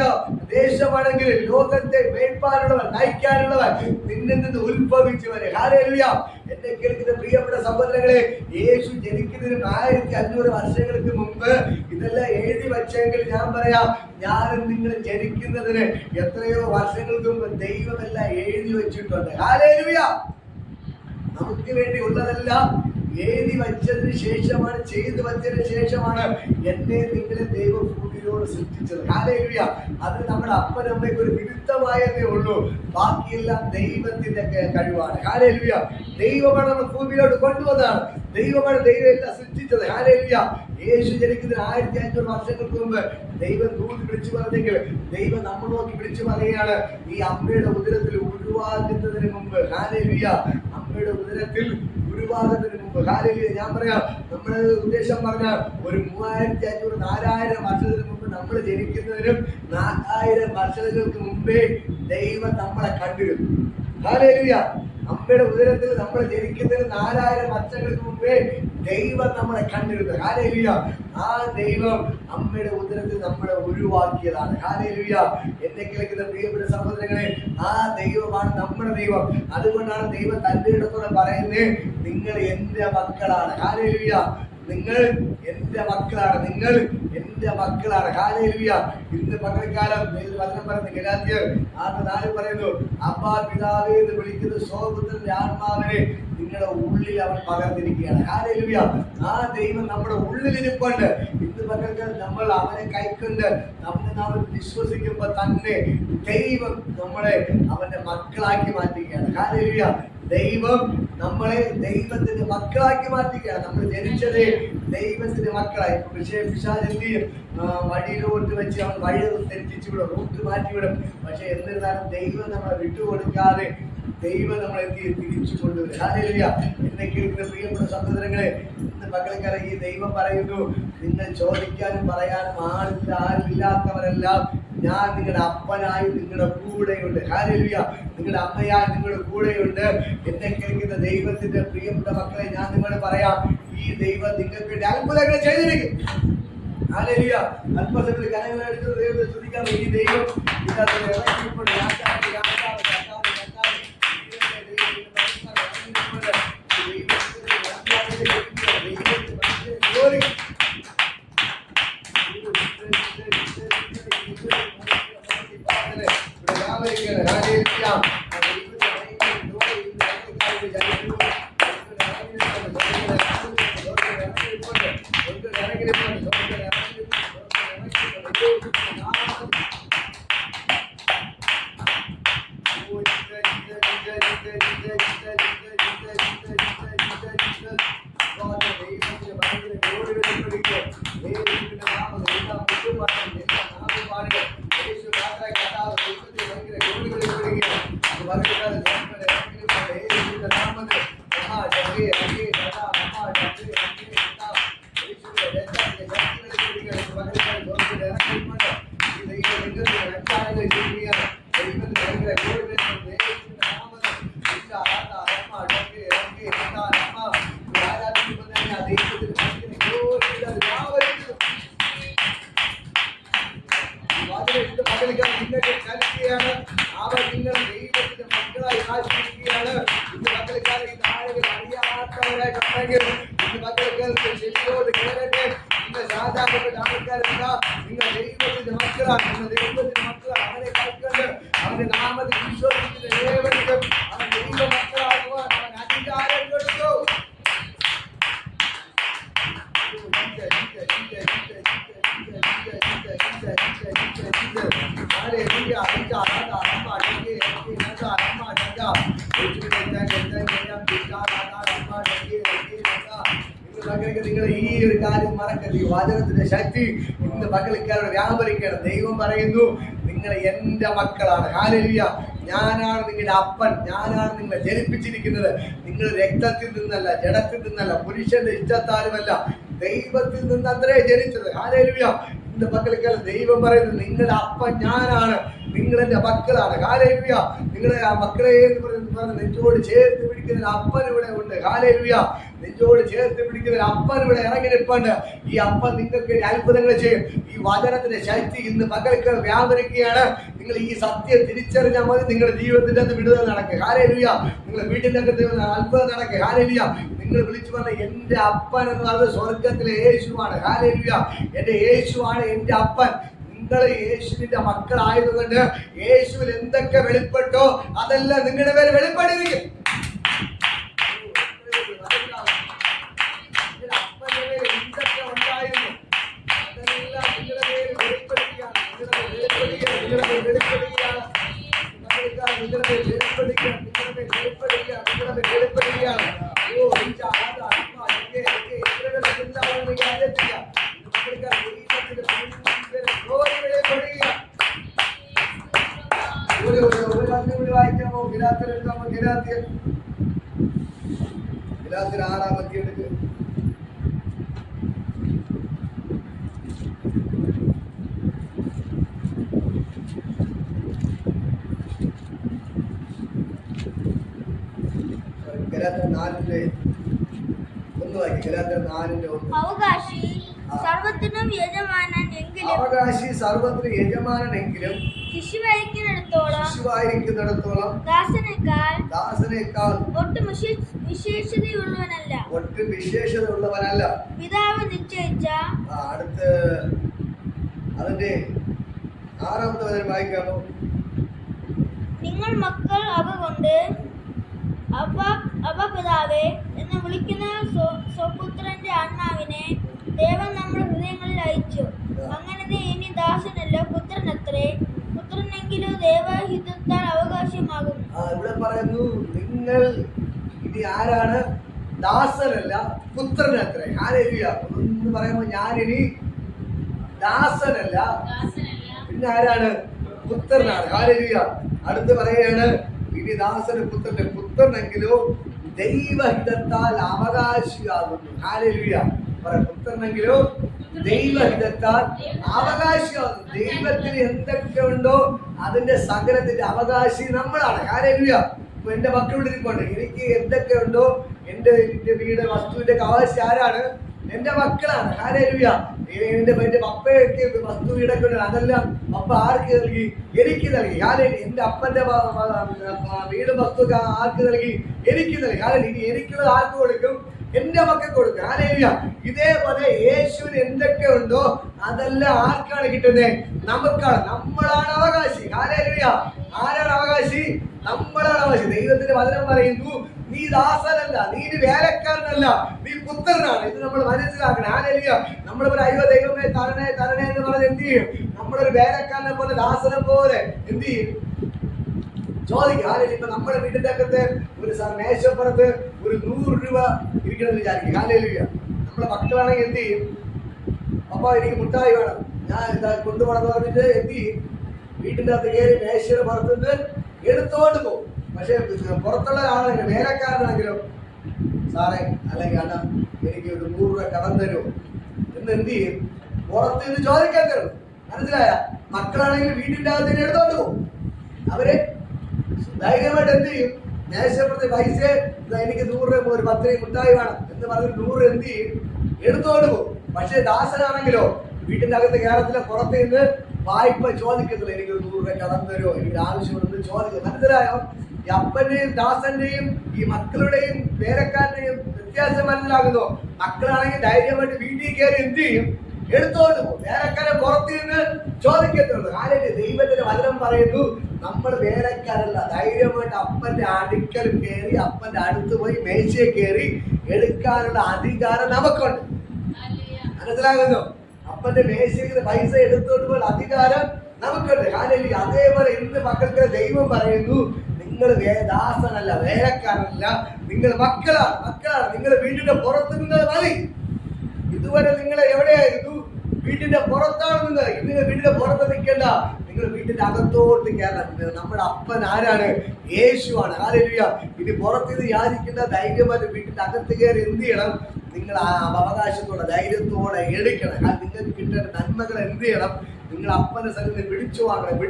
[SPEAKER 1] ദേശമാണെങ്കിൽ ലോകത്തെ മേയ്പ്പാനുള്ളവൻ, നയിക്കാനുള്ളവൻ നിന്നിൽ നിന്ന് ഉത്ഭവിച്ചവനെ. ഹല്ലേലൂയ. എന്നെ കേൾക്കുന്ന പ്രിയപ്പെട്ട സഹോദരങ്ങളെ, യേശു ജനിക്കുന്നതിന് 1500 വർഷങ്ങൾക്ക് മുമ്പ് ഇതെല്ലാം എഴുതി വച്ചെങ്കിൽ ഞാൻ പറയാം, ഞാനും നിങ്ങൾ ജനിക്കുന്നതിന് എത്രയോ വർഷങ്ങൾക്ക് മുമ്പ് ദൈവമെല്ലാം എഴുതി വെച്ചിട്ടുണ്ട്. ഹല്ലേലൂയ. നമുക്ക് വേണ്ടി ഉള്ളതെല്ലാം എഴുതി വച്ചതിന് ശേഷമാണ്, ചെയ്തു വച്ചതിന് ശേഷമാണ് എന്നെ നിങ്ങളെ ദൈവം ഭൂമിയിലോട് സൃഷ്ടിച്ചത്. ഹല്ലേലൂയ. അത് നമ്മുടെ അപ്പനമ്മയ്ക്ക് ഒരു വിരുദ്ധമായതേ ഉള്ളൂ, ബാക്കിയെല്ലാം ദൈവത്തിന്റെ കഴിവാണ്. ഹല്ലേലൂയ. ദൈവമാണ് നമ്മൾ ഭൂമിയിലോട്ട് കൊണ്ടുവന്നതാണ്, ദൈവമാണ് ദൈവം എല്ലാം സൃഷ്ടിച്ചത്. ഹല്ലേലൂയ. യേശു ജനിക്കുന്നതിന് 1500 വർഷങ്ങൾക്ക് മുമ്പ് ദൈവം ദൂത് വിളിച്ചു പറഞ്ഞെങ്കിൽ ദൈവം നമ്മൾ നോക്കി വിളിച്ചു പറയുകയാണ്, ഈ അമ്മയുടെ ഉദരത്തിൽ ഉരുവാകുന്നതിന് മുമ്പ്. ഹല്ലേലൂയ. അമ്മയുടെ ഉദരത്തിൽ ഉരുവാകുന്നതിന് മുമ്പ്. ഹല്ലേലൂയ. ഞാൻ പറയാം, നമ്മുടെ ഉദ്ദേശം പറഞ്ഞാൽ ഒരു 3500-4000 വർഷത്തിന് മുമ്പ് നമ്മൾ ജനിക്കുന്നതിനും 4000 വർഷങ്ങൾക്ക് മുമ്പേ ദൈവം നമ്മളെ കണ്ടിരുന്നു. ഹല്ലേലൂയ. അമ്മയുടെ ഉദരത്തിൽ നമ്മൾ ജനിക്കുന്നതിന് 4000 വർഷങ്ങൾക്ക് മുമ്പേ ദൈവം നമ്മളെ കണ്ടിരുന്നു. ഹല്ലേലൂയ. ആ ദൈവം അമ്മയുടെ ഉദരത്തിൽ നമ്മളെ ഉരുവാക്കിയതാണ്. ഹല്ലേലൂയ. എന്നെ കേൾക്കുന്ന പ്രിയപ്പെട്ട സഹോദരങ്ങളെ, ആ ദൈവമാണ് നമ്മുടെ ദൈവം. അതുകൊണ്ടാണ് ദൈവം തന്റെ ഇടത്തോടെ പറയുന്നത്, നിങ്ങൾ എന്റെ മക്കളാണ്. ഹല്ലേലൂയ. നിങ്ങൾ എന്റെ മക്കളാണ്, നിങ്ങൾ എന്റെ മക്കളാണ്. ഹല്ലേലൂയ. ഇന്ന് പകൽക്കാലം വചനം പറയുന്നത് ഗലാത്യർ 6:4 പറയുന്നു, അബ്ബാ പിതാവേ എന്ന് വിളിക്കുന്ന സ്വപുത്രന്റെ ആത്മാവിനെ നിങ്ങളുടെ ഉള്ളിൽ അവൻ പകർന്നിരിക്കുകയാണ്. ഹല്ലേലൂയ. ആ ദൈവം നമ്മുടെ ഉള്ളിലിരിപ്പുണ്ട്. ഇന്ന് പകൽക്കാലം നമ്മൾ അവനെ കൈക്കൊണ്ട് നാം വിശ്വസിക്കുമ്പോൾ തന്നെ ദൈവം നമ്മളെ അവന്റെ മക്കളാക്കി മാറ്റുകയാണ്. ഹല്ലേലൂയ. ദൈവം നമ്മളെ ദൈവത്തിന്റെ മക്കളാക്കി മാറ്റുകയാണ്. നമ്മൾ ജനിച്ചത് ദൈവത്തിന്റെ മക്കളായി. പിശാചിന്റെ വഴിയിലോട്ട് വെച്ച് അവൻ വഴി തെറ്റിച്ചു വിടും, റൂട്ട് മാറ്റിവിടും. പക്ഷെ എന്നിരുന്നാലും ദൈവം നമ്മളെ വിട്ടുകൊടുക്കാതെ ദൈവം നമ്മളെ തിരിച്ചു കൊണ്ടുവരും. ഹല്ലേലൂയ. എന്നെ കേൾക്കുന്ന പ്രിയപ്പെട്ട സഹോദരങ്ങളെ, ഇന്ന് പകൽക്കാലം ഈ ദൈവം പറയുന്നു, നിങ്ങൾ ചോദിക്കാനും പറയാനും ആരുമില്ലാത്തവരെല്ലാം ഞാൻ നിങ്ങളുടെ അപ്പനായി നിങ്ങളുടെ കൂടെയുണ്ട്. ഹല്ലേലൂയ. നിങ്ങളുടെ അമ്മയായി നിങ്ങളുടെ കൂടെയുണ്ട്. എന്നെ കേൾക്കുന്ന ദൈവത്തിന്റെ പ്രിയപ്പെട്ട മക്കളെ, ഞാൻ നിങ്ങളോട് പറയാം, ഈ ദൈവം നിങ്ങൾക്ക് വേണ്ടി അത്ഭുതങ്ങൾ ചെയ്തിരിക്കും. ഹല്ലേലൂയ. അല്പസമയത്തിൽ കരങ്ങൾ എടുത്ത് ദൈവത്തെ സ്തുതിക്കാം. ഈ ദൈവം അവർ നിങ്ങളെ ദൈവത്തിന്റെ മക്കളായി ആശ്രയിക്കുകയാണ്. ഇന്ന് മക്കളെക്കാരെ അറിയാത്തവരായിട്ടുണ്ടെങ്കിൽ ഇന്ന് മക്കളെക്കാർക്ക് ശരിയോട് കേറട്ടെ. നിങ്ങൾ സാധാരണപ്പെട്ട ആൾക്കാരല്ല, നിങ്ങൾ ദൈവത്തിന്റെ മക്കളാണ്. നിങ്ങൾ ദൈവത്തിന്റെ മക്കളാണ്. അവനെ കൈക്കൊണ്ട് അവന്റെ നാമത്തിൽ വിശ്വസിക്കുന്ന ഏവരും അവൻ ദൈവ മക്കളാകുവാൻ അവൻ അധികാരം കൊടുത്തു. നിങ്ങൾ ഈ ഒരു കാര്യം മറക്കരുത്. ഈ വചനത്തിന്റെ ശക്തി ഇന്ന് പകൽക്കാരോട് വ്യാപരിക്കണം. ദൈവം പറയുന്നു, നിങ്ങൾ എന്റെ മക്കളാണ്. ഹല്ലേലൂയ. ഞാനാണ് നിങ്ങളുടെ അപ്പൻ, ഞാനാണ് നിങ്ങളെ ജനിപ്പിച്ചിരിക്കുന്നത്. നിങ്ങൾ രക്തത്തിൽ നിന്നല്ല, ജഡത്തിൽ നിന്നല്ല, പുരുഷന്റെ ഇഷ്ടത്താലുമല്ല, ദൈവത്തിൽ നിന്ന് അത്രേ ജനിച്ചത്. ഹല്ലേലൂയ. ഇന്ന് പകൽക്കാലം ദൈവം പറയുന്നു, നിങ്ങളുടെ അപ്പൻ ഞാനാണ്, നിങ്ങൾ എന്റെ മക്കളാണ്. ഹല്ലേലൂയ. നിങ്ങളെ ആ മക്കളെ എന്ന് പറഞ്ഞ് നെഞ്ചോട് ചേർത്ത് പിടിക്കുന്ന അപ്പൻ ഇവിടെ ഉണ്ട്. ഹല്ലേലൂയ. നെഞ്ചോട് ചേർത്ത് പിടിക്കുന്ന അപ്പൻ ഇവിടെ ഇറങ്ങി നിൽപ്പുണ്ട്. ഈ അപ്പൻ നിങ്ങൾക്ക് അത്ഭുതങ്ങൾ ചെയ്യും. ഈ വചനത്തിന്റെ ശക്തി ഇന്ന് പകൽക്ക് വ്യാപരിക്കുകയാണ്. നിങ്ങൾ ഈ സത്യം തിരിച്ചറിഞ്ഞാൽ മതി. നിങ്ങളുടെ ജീവിതത്തിന്റെ അകത്ത് വിടുതൽ നടക്കുക. ഹല്ലേലൂയ. നിങ്ങളുടെ വീട്ടിന്റെ അകത്ത് അത്ഭുതം നടക്കുക. ഹല്ലേലൂയ. നിങ്ങൾ വിളിച്ചു പറഞ്ഞ എന്റെ അപ്പൻ എന്ന് പറയുന്നത് സ്വർഗത്തിലെ യേശുവാണ്. ഹല്ലേലൂയ. എന്റെ യേശുവാണ് എന്റെ അപ്പൻ. നിങ്ങൾ യേശുവിന്റെ മക്കളായതുകൊണ്ട് യേശുവിൽ എന്തൊക്കെ വെളിപ്പെട്ടോ അതെല്ലാം നിങ്ങളുടെ പേര് വെളിപ്പെട്ടിരിക്കും. എന്തൊക്കെ ഉണ്ടായിരുന്നു അതെല്ലാം നിങ്ങളുടെ പേര് വെളിപ്പെടുകയാണ്. വായിക്കാമോ? ഗലാത്യർ 6-ാം അധ്യായം.
[SPEAKER 2] അവകാശി സർവ്വത്തിനും യജമാനനെങ്കിലും ശിശുവായിരിക്കുന്നിടത്തോളം ദാസനേക്കാൾ ഒട്ടും വിശേഷതയുള്ളവനല്ല. പിതാവ് നിശ്ചയിച്ച
[SPEAKER 1] അടുത്ത് അതിന്റെ 6-ാമത്തെ വചനം വായിക്കാമോ?
[SPEAKER 2] നിങ്ങൾ മക്കൾ അവകൊണ്ട് അബ്ബാ പിതാവേ എന്ന് വിളിക്കുന്ന സ്വപുത്രന്റെ ആത്മാവിനെ ദേവൻ നമ്മുടെ ഹൃദയങ്ങളിൽ അയച്ചു. അങ്ങനത്തെ ഇനി ദാസനല്ല പുത്രനത്രേ, പുത്രനെങ്കിലും ദേവഹിതത്താൽ അവകാശമാകുന്നു.
[SPEAKER 1] ഇവിടെ പറയുന്നു, നിങ്ങൾ ഇനി ആരാണ്? ദാസനല്ല പുത്രനത്രേ. ഹല്ലേലൂയ. എന്ന് പറയുമ്പോ ഞാനിനി ദാസനല്ല, പിന്നെ ആരാണ്? പുത്രനാണ്. ഹല്ലേലൂയ. അടുത്ത് പറയാണ്, ഇനി ദാസന് പുത്രന്റെ പുത്രനെങ്കിലോ ദൈവഹിതത്താൽ അവകാശിയാകുന്നു. ഹല്ലേലൂയ. പുത്രനെങ്കിലോ ദൈവഹിതത്താൽ അവകാശിയാകുന്നു. ദൈവത്തിന് എന്തൊക്കെ ഉണ്ടോ അതിന്റെ സകലത്തിന്റെ അവകാശി നമ്മളാണ്. ഹല്ലേലൂയ. ഇപ്പൊ എന്റെ മക്കളുടെ ഇരിപ്പുണ്ട്. എനിക്ക് എന്തൊക്കെ ഉണ്ടോ എന്റെ വീട് വസ്തുവിന്റെ അവകാശി ആരാണ്? എന്റെ മക്കളാണ്. ഹല്ലേലൂയ. എന്റെ പപ്പയൊക്കെ വസ്തു വീടൊക്കെ ഉണ്ട്. അതെല്ലാം പപ്പ ആർക്ക് നൽകി? എനിക്ക് നൽകി. ഹല്ലേലൂയ. എന്റെ അപ്പന്റെ വീട് വസ്തു ആർക്ക് നൽകി? എനിക്ക് നൽകി. ഹല്ലേലൂയ. ഇനി എനിക്കുള്ളത് ആർക്ക് കൊടുക്കും? എന്റെ മക്കൾക്ക് കൊടുക്കും. ഹല്ലേലൂയ. ഇതേപോലെ യേശുവിന് എന്തൊക്കെ ഉണ്ടോ അതെല്ലാം ആർക്കാണ് കിട്ടുന്നത്? നമുക്കാണ്. നമ്മളാണ് അവകാശി. ഹല്ലേലൂയ. ആരാണ് അവകാശി? നമ്മളാണ് അവകാശി. ദൈവത്തിന്റെ വചനം പറയുന്നു, നീ ദാസനല്ല, നീ വേലക്കാരനല്ല, നീ പുത്രനാണ്. ഇത് നമ്മൾ മനസ്സിലാക്കണം. ഹല്ലേലൂയ. നമ്മൾ അയ്യോ ദൈവമേ തരണേ തരണേ എന്ന് പറഞ്ഞ് എന്ത് ചെയ്യും? നമ്മളൊരു വേലക്കാരനെ പോലെ ദാസനെ പോലെ എന്ത് ചെയ്യും? ചോദിക്കും. ഹല്ലേലൂയ. ഇപ്പൊ നമ്മുടെ വീട്ടിന്റെ അകത്ത് ഒരു മേശപ്പുറത്ത് ഒരു 100 രൂപ ഇരിക്കണമെന്ന് വിചാരിക്കും. ഹല്ലേലൂയ. നമ്മളെ മക്കളാണെങ്കിൽ എന്ത് ചെയ്യും? അപ്പൊ എനിക്ക് മുട്ടായി വേണം, ഞാൻ കൊണ്ടുപോകണം എന്ന് പറഞ്ഞിട്ട് എന്ത് ചെയ്യും? വീട്ടിന്റെ അകത്ത് കയറി മേശയുടെ പുറത്തുനിന്ന് എടുത്തോണ്ട് പോകും. പക്ഷെ പുറത്തുള്ള ആളാണെങ്കിലും വേലക്കാരനാണെങ്കിലും, സാറേ അല്ലെങ്കിൽ അണ്ണ എനിക്ക് ഒരു 100 രൂപ കടം തരുമോ എന്ന് എന്ത് ചെയ്യും? പുറത്ത് നിന്ന് ചോദിക്കാൻ തരും. മനസ്സിലായ? മക്കളാണെങ്കിൽ വീട്ടിന്റെ അകത്ത് എടുത്തോണ്ട് പോകും. അവര് ധൈര്യമായിട്ട് എന്ത് ചെയ്യും? മേശപ്പുറത്ത് പൈസ എനിക്ക് 100 രൂപ ഒരു 10 മുട്ടായി വേണം എന്ന് പറഞ്ഞ് 100 എന്ത് ചെയ്യും? എടുത്തോണ്ട് പോകും. പക്ഷെ ദാസനാണെങ്കിലോ വീട്ടിന്റെ അകത്ത് കേരളത്തിലെ പുറത്ത് നിന്ന് വായ്പ ചോദിക്കത്തില്ല. എനിക്ക് 100 രൂപ കടം തരുമോ, എനിക്ക് ആവശ്യമുണ്ടെന്ന് ചോദിക്കും. മനസ്സിലായോ? ഈ അപ്പന്റെയും ദാസന്റെയും ഈ മക്കളുടെയും വേലക്കാരന്റെയും വ്യത്യാസം മനസ്സിലാകുന്നു. മക്കളാണെങ്കിൽ ധൈര്യമായിട്ട് വീട്ടിൽ കയറി എന്ത് ചെയ്യും? എടുത്തോണ്ട് പോകും. വേലക്കാരൻ പുറത്ത് നിന്ന് ചോദിക്കത്തുള്ളൂ. ആരെങ്കിലും ദൈവത്തിന്റെ വചനം പറയുന്നു, നമ്മൾ വേലക്കാരല്ല, ധൈര്യമായിട്ട് അപ്പന്റെ അടുക്കൽ കയറി അപ്പന്റെ അടുത്ത് പോയി മേശയെ കയറി എടുക്കാനുള്ള അധികാരം നമുക്കുണ്ട്. മനസ്സിലാകുന്നു? അപ്പന്റെ മേശയിൽ പൈസ എടുത്തോണ്ട് പോയ അധികാരം നമുക്കുണ്ട്. ഹല്ലേലൂയ. അതേപോലെ ഇന്ന് മക്കൾക്ക് ദൈവം പറയുന്നു, നിങ്ങൾ ദാസനല്ല, വേലക്കാരനല്ല, നിങ്ങൾ മക്കളാണ്. നിങ്ങൾ വീടിന്റെ പുറത്ത് നിങ്ങൾ മതി. ഇതുവരെ നിങ്ങൾ എവിടെയായിരുന്നു? വീട്ടിന്റെ പുറത്താണ് നിങ്ങൾ. ഇന്ന് വീടിന്റെ പുറത്ത് നിൽക്കേണ്ട, നിങ്ങൾ വീട്ടിന്റെ അകത്തോട്ട് കയറണം. നമ്മുടെ അപ്പൻ ആരാണ്? യേശുവാണ്. ഹല്ലേലൂയ. ഇനി പുറത്തുനിന്ന് യാചിക്കേണ്ട, ധൈര്യമായിട്ട് വീട്ടിന്റെ അകത്ത് കയറി എന്ത് ചെയ്യണം? നിങ്ങൾ ആ അവകാശത്തോടെ ധൈര്യത്തോടെ എടുക്കണം. നിങ്ങൾക്ക് കിട്ടേണ്ട നന്മകൾ എന്ത് ചെയ്യണം? നിങ്ങൾ അപ്പന്റെ സ്ഥലത്ത് പിടിച്ചു വാങ്ങണം,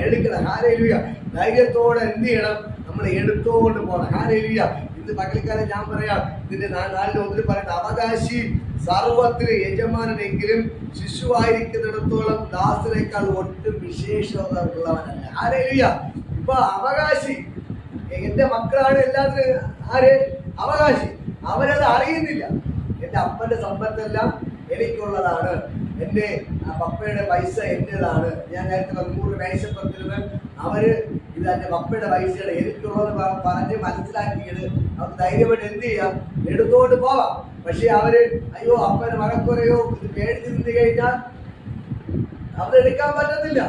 [SPEAKER 1] എടുക്കണം. ഹല്ലേലൂയ. ധൈര്യത്തോടെ എന്ത് ചെയ്യണം? നമ്മൾ എടുത്തോണ്ട് പോകണം. ഹല്ലേലൂയ. ഇന്ന് പകൽക്കാലം ഞാൻ പറയാം, ഇതിന്റെ 4:1 പറയുന്നത്, അവകാശി സർവത്തിന് യജമാനെങ്കിലും ശിശുവായിരിക്കുന്നിടത്തോളം ദാസനേക്കാൾ ഒട്ടും വിശേഷത ഉള്ളവനല്ല. ഹല്ലേലൂയ. ഇപ്പൊ അവകാശി എന്റെ മക്കളാണ് എല്ലാത്തിനും. ആര്? അവകാശി. അവരത് അറിയുന്നില്ല. എന്റെ അപ്പന്റെ സമ്പത്തെല്ലാം എനിക്കുള്ളതാണ്, എന്റെ പപ്പയുടെ പൈസ എന്റേതാണ്. ഞാൻ നേരത്തെ 100 മേശപ്പുറത്തിരുന്ന് അവര് ഇത് എന്റെ പപ്പയുടെ പൈസയാണ്, എനിക്കുള്ളതെന്ന് പറഞ്ഞ് മനസ്സിലാക്കിയത് അവർക്ക് ധൈര്യമായിട്ട് എന്ത് ചെയ്യാം? എടുത്തോണ്ട് പോവാം. പക്ഷെ അവര് അയ്യോ അപ്പന് മഴക്കുറയോ ഇത് പേടിച്ച് നിന്ന് കഴിഞ്ഞാൽ അവരെടുക്കാൻ പറ്റത്തില്ല.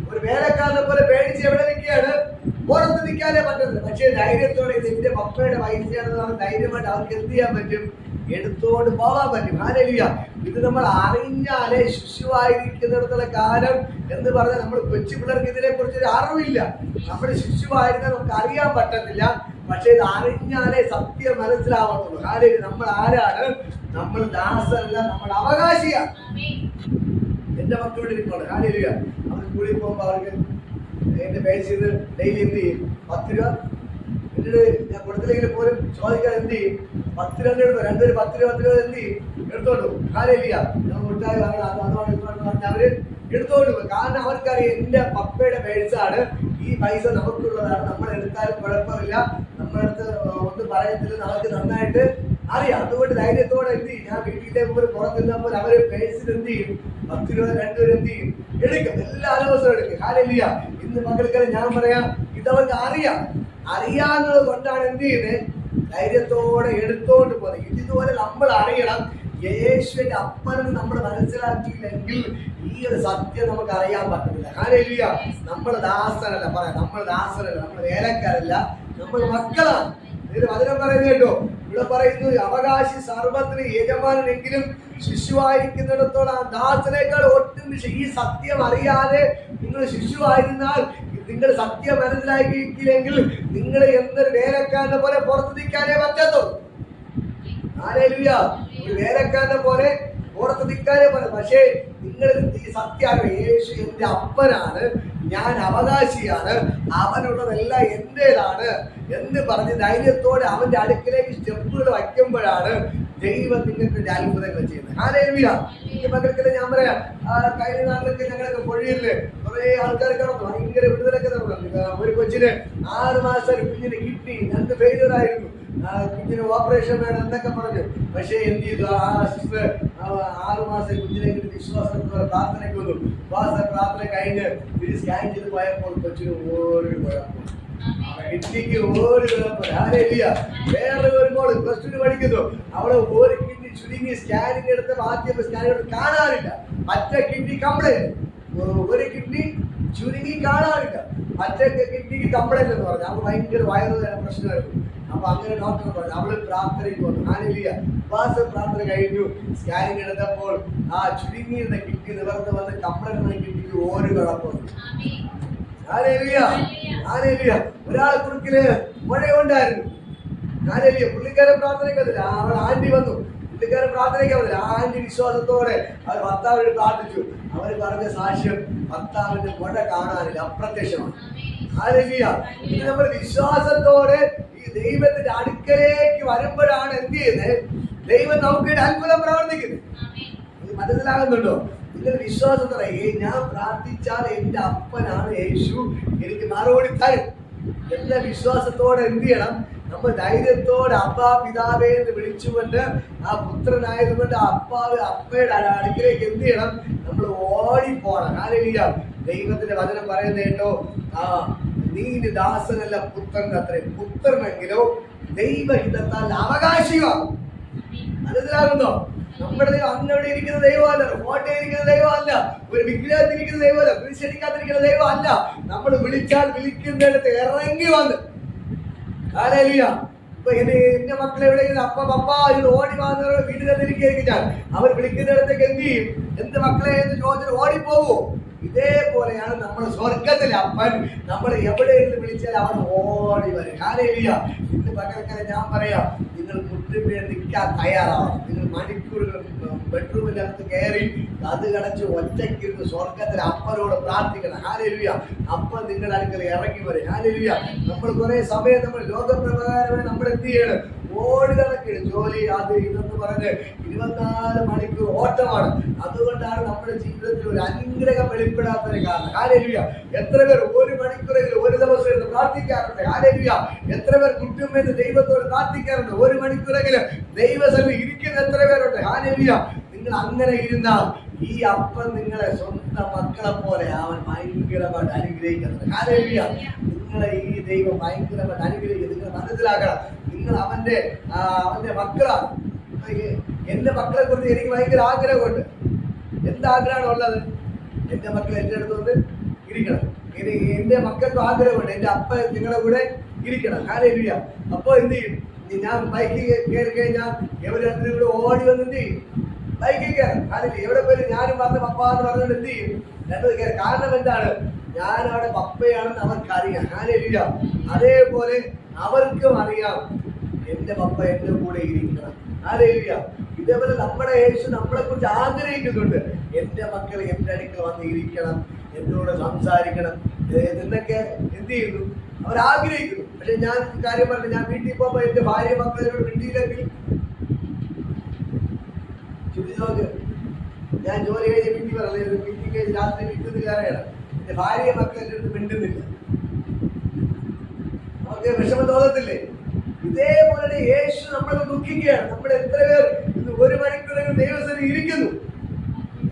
[SPEAKER 1] ഒരു വേലക്കാരനെ പോലെ പേടിച്ച് എവിടെ നിൽക്കുകയാണ്? പുറത്ത് നിൽക്കാനേ പറ്റത്തില്ല. പക്ഷേ ധൈര്യത്തോടെ ഇത് എന്റെ പപ്പയുടെ പൈസയാണെന്ന് പറഞ്ഞ് ധൈര്യമായിട്ട് അവർക്ക് എന്ത് ചെയ്യാൻ പറ്റും? എടുത്തോണ്ട് പോകാൻ പറ്റും. ഹല്ലേലൂയ. ഇത് നമ്മൾ അറിഞ്ഞാലേ, ശിശുവായിരിക്കുന്നിടത്തോളം കാലം എന്ന് പറഞ്ഞാൽ നമ്മൾ കൊച്ചു പിള്ളേർക്ക് ഇതിനെ കുറിച്ചൊരു അറിവില്ല. നമ്മൾ ശിശുവായിരുന്നാൽ നമുക്ക് അറിയാൻ പറ്റത്തില്ല. പക്ഷെ ഇത് അറിഞ്ഞാലേ സത്യം മനസ്സിലാവത്തുള്ളൂ. ഹല്ലേലൂയ. നമ്മൾ ആരാണ്? നമ്മൾ ദാസരല്ല, നമ്മൾ അവകാശിയാണ്. എന്റെ മക്കളോട് ഇരിപ്പുണ്ട്. ഹല്ലേലൂയ. അവർ സ്കൂളിൽ പോകുമ്പോൾ അവർക്ക് എന്റെ പേഴ്സിൽ നിന്ന് ഡെയിലി എന്ത് ചെയ്യും? 10 രൂപ എന്നിട്ട് ഞാൻ കൊടുത്തില്ലെങ്കിൽ പോലും ചോദിക്കാൻ എന്ത് ചെയ്യും? 10 രൂപ എടുത്തു. 2 പേര് 10 രൂപ എന്ത് ചെയ്യും? എടുത്തോണ്ടു. ഹല്ലേലൂയ. ഞാൻ മുട്ടായി വാങ്ങണം, അതോട് പറഞ്ഞ് അവര് എടുത്തോണ്ട് പോകും. കാരണം അവർക്കറിയാം എന്റെ പപ്പയുടെ പേഴ്സാണ്, ഈ പൈസ നമുക്കുള്ളതാണ്, നമ്മൾ എടുത്താലും കുഴപ്പമില്ല, നമ്മളടുത്ത് ഒന്നും പറയത്തില്ല, നമുക്ക് നന്നായിട്ട് അറിയാം. അതുകൊണ്ട് ധൈര്യത്തോടെ എന്ത് ചെയ്യും? ഞാൻ വീട്ടിലെ പോലും പുറത്തിരുന്നപ്പോൾ അവര് പേഴ്സിൽ എന്ത് ചെയ്യും? 10 രൂപ 2 പേര് എന്ത് ചെയ്യും? എടുക്കും. എല്ലാ ദിവസവും എടുക്കും. ഹല്ലേലൂയ. ഇന്ന് മക്കൾക്കെല്ലാം ഞാൻ പറയാം, ഇതവർക്ക് അറിയാവുന്നത് കൊണ്ടാണ് എന്ത് ചെയ്യുന്നത്? ധൈര്യത്തോടെ എടുത്തോണ്ട് പോകുന്നത്. ഇതുപോലെ നമ്മൾ അറിയണം, യേശുവിന്റെ അപ്പനെന്ന് നമ്മൾ മനസ്സിലാക്കിയില്ലെങ്കിൽ ഈ ഒരു സത്യം നമുക്ക് അറിയാൻ പറ്റത്തില്ല. ഹല്ലേലൂയ. നമ്മൾ ദാസനല്ല, പറയാം, നമ്മൾ ദാസനല്ല, നമ്മൾ വേലക്കാരല്ല, നമ്മൾ മക്കളാണ്. ഇതിന് വചനം പറയുന്നത് കേട്ടോ. ഇവിടെ പറയുന്നു, അവകാശി സർവത്തിന് യജമാനെങ്കിലും ശിശുവായിരിക്കുന്നിടത്തോളം ദാസനേക്കാൾ ഒട്ടും. ഈ സത്യം അറിയാതെ നിങ്ങൾ ശിശുവായിരുന്നാൽ, നിങ്ങൾ സത്യം മനസ്സിലാക്കിയില്ലെങ്കിൽ നിങ്ങൾ എന്തൊരു വേലക്കാരനെ പോലെ പുറത്ത് നിൽക്കാനേ പറ്റത്തുള്ളൂ. ഹല്ലേലൂയ. ഒരു വേലക്കാരനെ പോലെ പുറത്ത് നിൽക്കാനേ പോലെ. പക്ഷേ നിങ്ങൾ ഈ സത്യം, യേശു എന്റെ അപ്പനാണ്, ഞാൻ അവകാശിയാണ്, അവനുള്ളതെല്ലാം എന്റേതാണ് എന്ന് പറഞ്ഞ് ധൈര്യത്തോടെ അവന്റെ അടുക്കിലേക്ക് സ്റ്റെപ്പുകൾ വയ്ക്കുമ്പോഴാണ് ദൈവം നിങ്ങൾക്ക് അത്ഭുതങ്ങൾ ചെയ്യുന്നത്. ഹല്ലേലൂയ. ഈ മക്കൾക്ക് ഞാൻ പറയാം, കഴിഞ്ഞ നാളിലൊക്കെ ഞങ്ങളൊക്കെ പൊഴിയില്ലേ കുറെ ആൾക്കാർ കിടന്നു, ഭയങ്കര വിടുതലൊക്കെ നടന്നു. ഒരു കൊച്ചിന് 6 മാസം കുഞ്ഞിന് കിഡ്നി 2 ഫെയിലിയർ ആയിരുന്നു, കുഞ്ഞിന് ഓപ്പറേഷൻ വേണം എന്നൊക്കെ പറഞ്ഞു. പക്ഷേ എന്ത് ചെയ്തു? ആ സിസ്റ്റർ 6 മാസം കുഞ്ഞിനെ വിശ്വാസത്തോടെ പ്രാർത്ഥനയ്ക്ക് വന്നു. പ്രാർത്ഥന കഴിഞ്ഞ് സ്കാൻ ചെയ്ത് പോയപ്പോൾ കൊച്ചിന് ഒരു കുഴപ്പം, കിഡ്നിക്ക് ഒരു കുഴപ്പം. ഹല്ലേലൂയ. വേറെ ഒരു മോള് +2 പഠിക്കുന്നു, അവള് ഒരു കിഡ്നി ചുരുങ്ങി സ്കാനിങ് എടുത്ത് ആദ്യം സ്കാനിങ് എടുത്ത് കാണാനില്ല, മറ്റേ കിഡ്നി കംപ്ലൈന്റ്. ഒരു കിഡ്നി ചുരുങ്ങി കാണാനില്ല, മറ്റേ കിഡ്നിക്ക് കംപ്ലൈന്റ് എന്ന് പറഞ്ഞു. അവൾ ഭയങ്കര വയറുവേദന പ്രശ്നമായിരുന്നു. അപ്പൊ അങ്ങനെ ഡോക്ടർ പറഞ്ഞു, അവള് പ്രാർത്ഥനയ്ക്ക് വന്നു. ഹല്ലേലൂയ. പ്രാർത്ഥന കഴിഞ്ഞു. സ്കാനിങ് എടുത്തപ്പോൾ ആ ചുരുങ്ങിയിരുന്ന കിഡ്നി നിവർന്ന് വന്ന് കംപ്ലൈന്റ് കിഡ്നിക്ക് ഒരു കുഴപ്പമില്ല. ഹല്ലേലൂയ. ഹല്ലേലൂയ. ഒരാളെ കുറുക്കില് മഴയുണ്ടായിരുന്നു. ഹല്ലേലൂയ. പുള്ളിക്കാരൻ പ്രാർത്ഥനയ്ക്ക് വന്നില്ല, അവൾ ആന്റി വന്നു. പുള്ളിക്കാരൻ പ്രാർത്ഥനയ്ക്ക് വന്നില്ല. ആ ആന്റി വിശ്വാസത്തോടെ അവർ ഭർത്താവിനെ പ്രാർത്ഥിച്ചു. അവർ പറഞ്ഞ സാക്ഷ്യം, ഭർത്താവിന്റെ മുഴ കാണാനില്ല, അപ്രത്യക്ഷമാണ്. ഹല്ലേലൂയ. ഇത് നമ്മൾ വിശ്വാസത്തോടെ ഈ ദൈവത്തിന്റെ അടുക്കലേക്ക് വരുമ്പോഴാണ് എന്ത് ചെയ്യുന്നത്? ദൈവം നമുക്ക് അത്ഭുതം പ്രവർത്തിക്കുന്നത്. ഇത് മനസ്സിലാകുന്നുണ്ടോ? നിങ്ങൾ വിശ്വാസത്തോടെ ഞാൻ പ്രാർത്ഥിച്ചാൽ എന്റെ അപ്പനാണ് യേശു, എനിക്ക് മറുപടി തരും എന്ന വിശ്വാസത്തോടെ എന്ത് ചെയ്യണം? നമ്മൾ ധൈര്യത്തോടെ അപ്പാ പിതാവേ എന്ന് വിളിച്ചുകൊണ്ട്, ആ പുത്രനായതുകൊണ്ട് അപ്പയുടെ അടുക്കിലേക്ക് എന്ത് ചെയ്യണം? നമ്മൾ ഓടിപ്പോണം. ഹല്ലേലൂയ. ദൈവത്തിന്റെ വചനം പറയുന്നത് കേട്ടോ, നീ ദാസനല്ല പുത്രൻ അത്രേ, പുത്രനെങ്കിലോ ദൈവഹിതത്താൽ അവകാശിയാകും. മനസ്സിലാകുന്നോ? നമ്മുടെ ദൈവം അങ്ങവിടെ ഇരിക്കുന്ന ദൈവമല്ല, കോട്ടയിൽ ഇരിക്കുന്ന ദൈവമല്ല, ഒരു വിഗ്രഹത്തിരിക്കുന്ന ദൈവമല്ല, കുരിശടിക്കാതിരിക്കുന്ന ദൈവമല്ല. നമ്മൾ വിളിച്ചാൽ വിളിക്കുന്നിടത്ത് ഇറങ്ങി വന്ന് ഹല്ലേലൂയ. ഇപ്പൊ എന്റെ മക്കൾ എവിടെയെങ്കിലും അപ്പ പപ്പ ഇത് ഓടി വന്നവർ വീട്ടിൽ തന്നിരിക്കും. ഞാൻ അവർ വിളിക്കുന്നിടത്തേക്ക് എന്ത് ചെയ്യും? എന്ത് മക്കളെ എന്ന് ചോദിച്ചിട്ട് ഓടിപ്പോകുമോ? ഇതേപോലെയാണ് നമ്മൾ സ്വർഗത്തിലെ അപ്പൻ. നമ്മൾ എവിടെ നിന്ന് വിളിച്ചാൽ അവൻ ഓടി വരും. ഹല്ലേലൂയ. ഇന്ന് പകരക്കാരെ ഞാൻ പറയാം, നിങ്ങൾ മുട്ടുമേൽ നിൽക്കാൻ തയ്യാറാവണം. നിങ്ങൾ മണിക്കൂറുകൾ ബെഡ്റൂമിനകത്ത് കയറി അത് കടച്ച് ഒറ്റയ്ക്കിരുന്ന് സ്വർഗത്തിലെ അപ്പനോട് പ്രാർത്ഥിക്കണം. ഹല്ലേലൂയ. അപ്പൻ നിങ്ങളുടെ അടുക്കൽ ഇറങ്ങി വരും. ഹല്ലേലൂയ. നമ്മൾ കുറെ സമയം നമ്മൾ ലോകപ്രകാരമായി നമ്മൾ എന്ത് ചെയ്യണം? ഓടി നടക്കണം. ജോലി അത് ഇതെന്ന് പറഞ്ഞ് 24 മണിക്കൂർ ഓട്ടമാണ്. അതുകൊണ്ടാണ് നമ്മുടെ ജീവിതത്തിൽ ഒരു അനുഗ്രഹം വെളിപ്പെടാത്തൊരു കാരണം. ഹല്ലേലൂയ. എത്ര പേർ ഒരു മണിക്കൂറെങ്കിലും ഒരു ദിവസം ഇരുന്ന് പ്രാർത്ഥിക്കാറുണ്ട്? ഹല്ലേലൂയ. എത്ര പേർ കുട്ടുമെന്ന് ദൈവത്തോട് പ്രാർത്ഥിക്കാറുണ്ട്? ഒരു മണിക്കൂറെങ്കിലും ദൈവസന്നിധിയിൽ ഇരിക്കുന്ന എത്ര പേരുണ്ട്? ഹല്ലേലൂയ. നിങ്ങൾ അങ്ങനെ ഇരുന്നാൽ ഈ അപ്പൻ നിങ്ങളെ സ്വന്തം മക്കളെ പോലെ അവൻ ഭയങ്കരമായിട്ട് അനുഗ്രഹിക്കുന്നത്. ഹല്ലേലൂയ. നിങ്ങളെ ഈ ദൈവം ഭയങ്കരമായിട്ട് അനുഗ്രഹിക്കുന്നത് നിങ്ങൾ മനസ്സിലാക്കണം. നിങ്ങൾ അവന്റെ മക്കളാണ്. എന്റെ മക്കളെ കുറിച്ച് എനിക്ക് ഭയങ്കര ആഗ്രഹമുണ്ട്. എന്താഗ്രഹമാണ് ഉള്ളത്? എന്റെ മക്കൾ എന്റെ അടുത്ത് വന്ന് ഇരിക്കണം. ഇനി എന്റെ മക്കൾക്കും ആഗ്രഹമുണ്ട് എന്റെ അപ്പ നിങ്ങളുടെ കൂടെ ഇരിക്കണം. ഹല്ലേലൂയ. അപ്പൊ എന്ത് ചെയ്യും? ഞാൻ ബൈക്കിൽ കയറി കഴിഞ്ഞാൽ എവര് രണ്ടിനും കൂടെ ഓടി വന്ന് എന്ത് ചെയ്യും? ബൈക്കിൽ കയറാം. ഹല്ലേലൂയ. എവിടെ പോയി ഞാനും പറഞ്ഞ പപ്പ എന്ന് പറഞ്ഞുകൊണ്ട് എന്ത് ചെയ്യും? രണ്ടത് കയറും. കാരണം എന്താണ്? ഞാൻ അവിടെ പപ്പയാണെന്ന് അവർക്കറിയാം. ഹല്ലേലൂയ. അതേപോലെ അവർക്കും അറിയാം എന്റെ പപ്പ എന്റെ കൂടെ ഇരിക്കണം. ഹല്ലേലൂയ. ഇതേപോലെ നമ്മുടെ യേശു നമ്മളെ കുറിച്ച് ആഗ്രഹിക്കുന്നുണ്ട്. എന്റെ മക്കൾ എന്റെ അടുക്കൽ വന്ന് ഇരിക്കണം, എന്നോട് സംസാരിക്കണം എന്നൊക്കെ എന്ത് ചെയ്യുന്നു? അവർ ആഗ്രഹിക്കുന്നു. പക്ഷെ ഞാൻ കാര്യം പറഞ്ഞു, ഞാൻ വീട്ടിൽ പോകുമ്പോ എന്റെ ഭാര്യ മക്കളോട് മിണ്ടിയില്ലെങ്കിൽ ഞാൻ ജോലി കഴിഞ്ഞ് വീട്ടിൽ പറഞ്ഞത് വീട്ടിൽ കഴിഞ്ഞ് രാത്രി വീട്ടിൽ കയറിയാണ്. എന്റെ ഭാര്യ മക്കൾ എന്റെ അടുത്ത് മിണ്ടുന്നില്ല. നമുക്ക് വിഷമം തോന്നത്തില്ലേ? ഇതേപോലെ യേശു നമ്മളെ ദുഃഖിക്കുകയാണ്. നമ്മൾ എത്ര പേർ ഇന്ന് ഒരു മണിക്കൂറെങ്കിലും ദൈവസന്നിധിയിൽ ഇരിക്കുന്നു?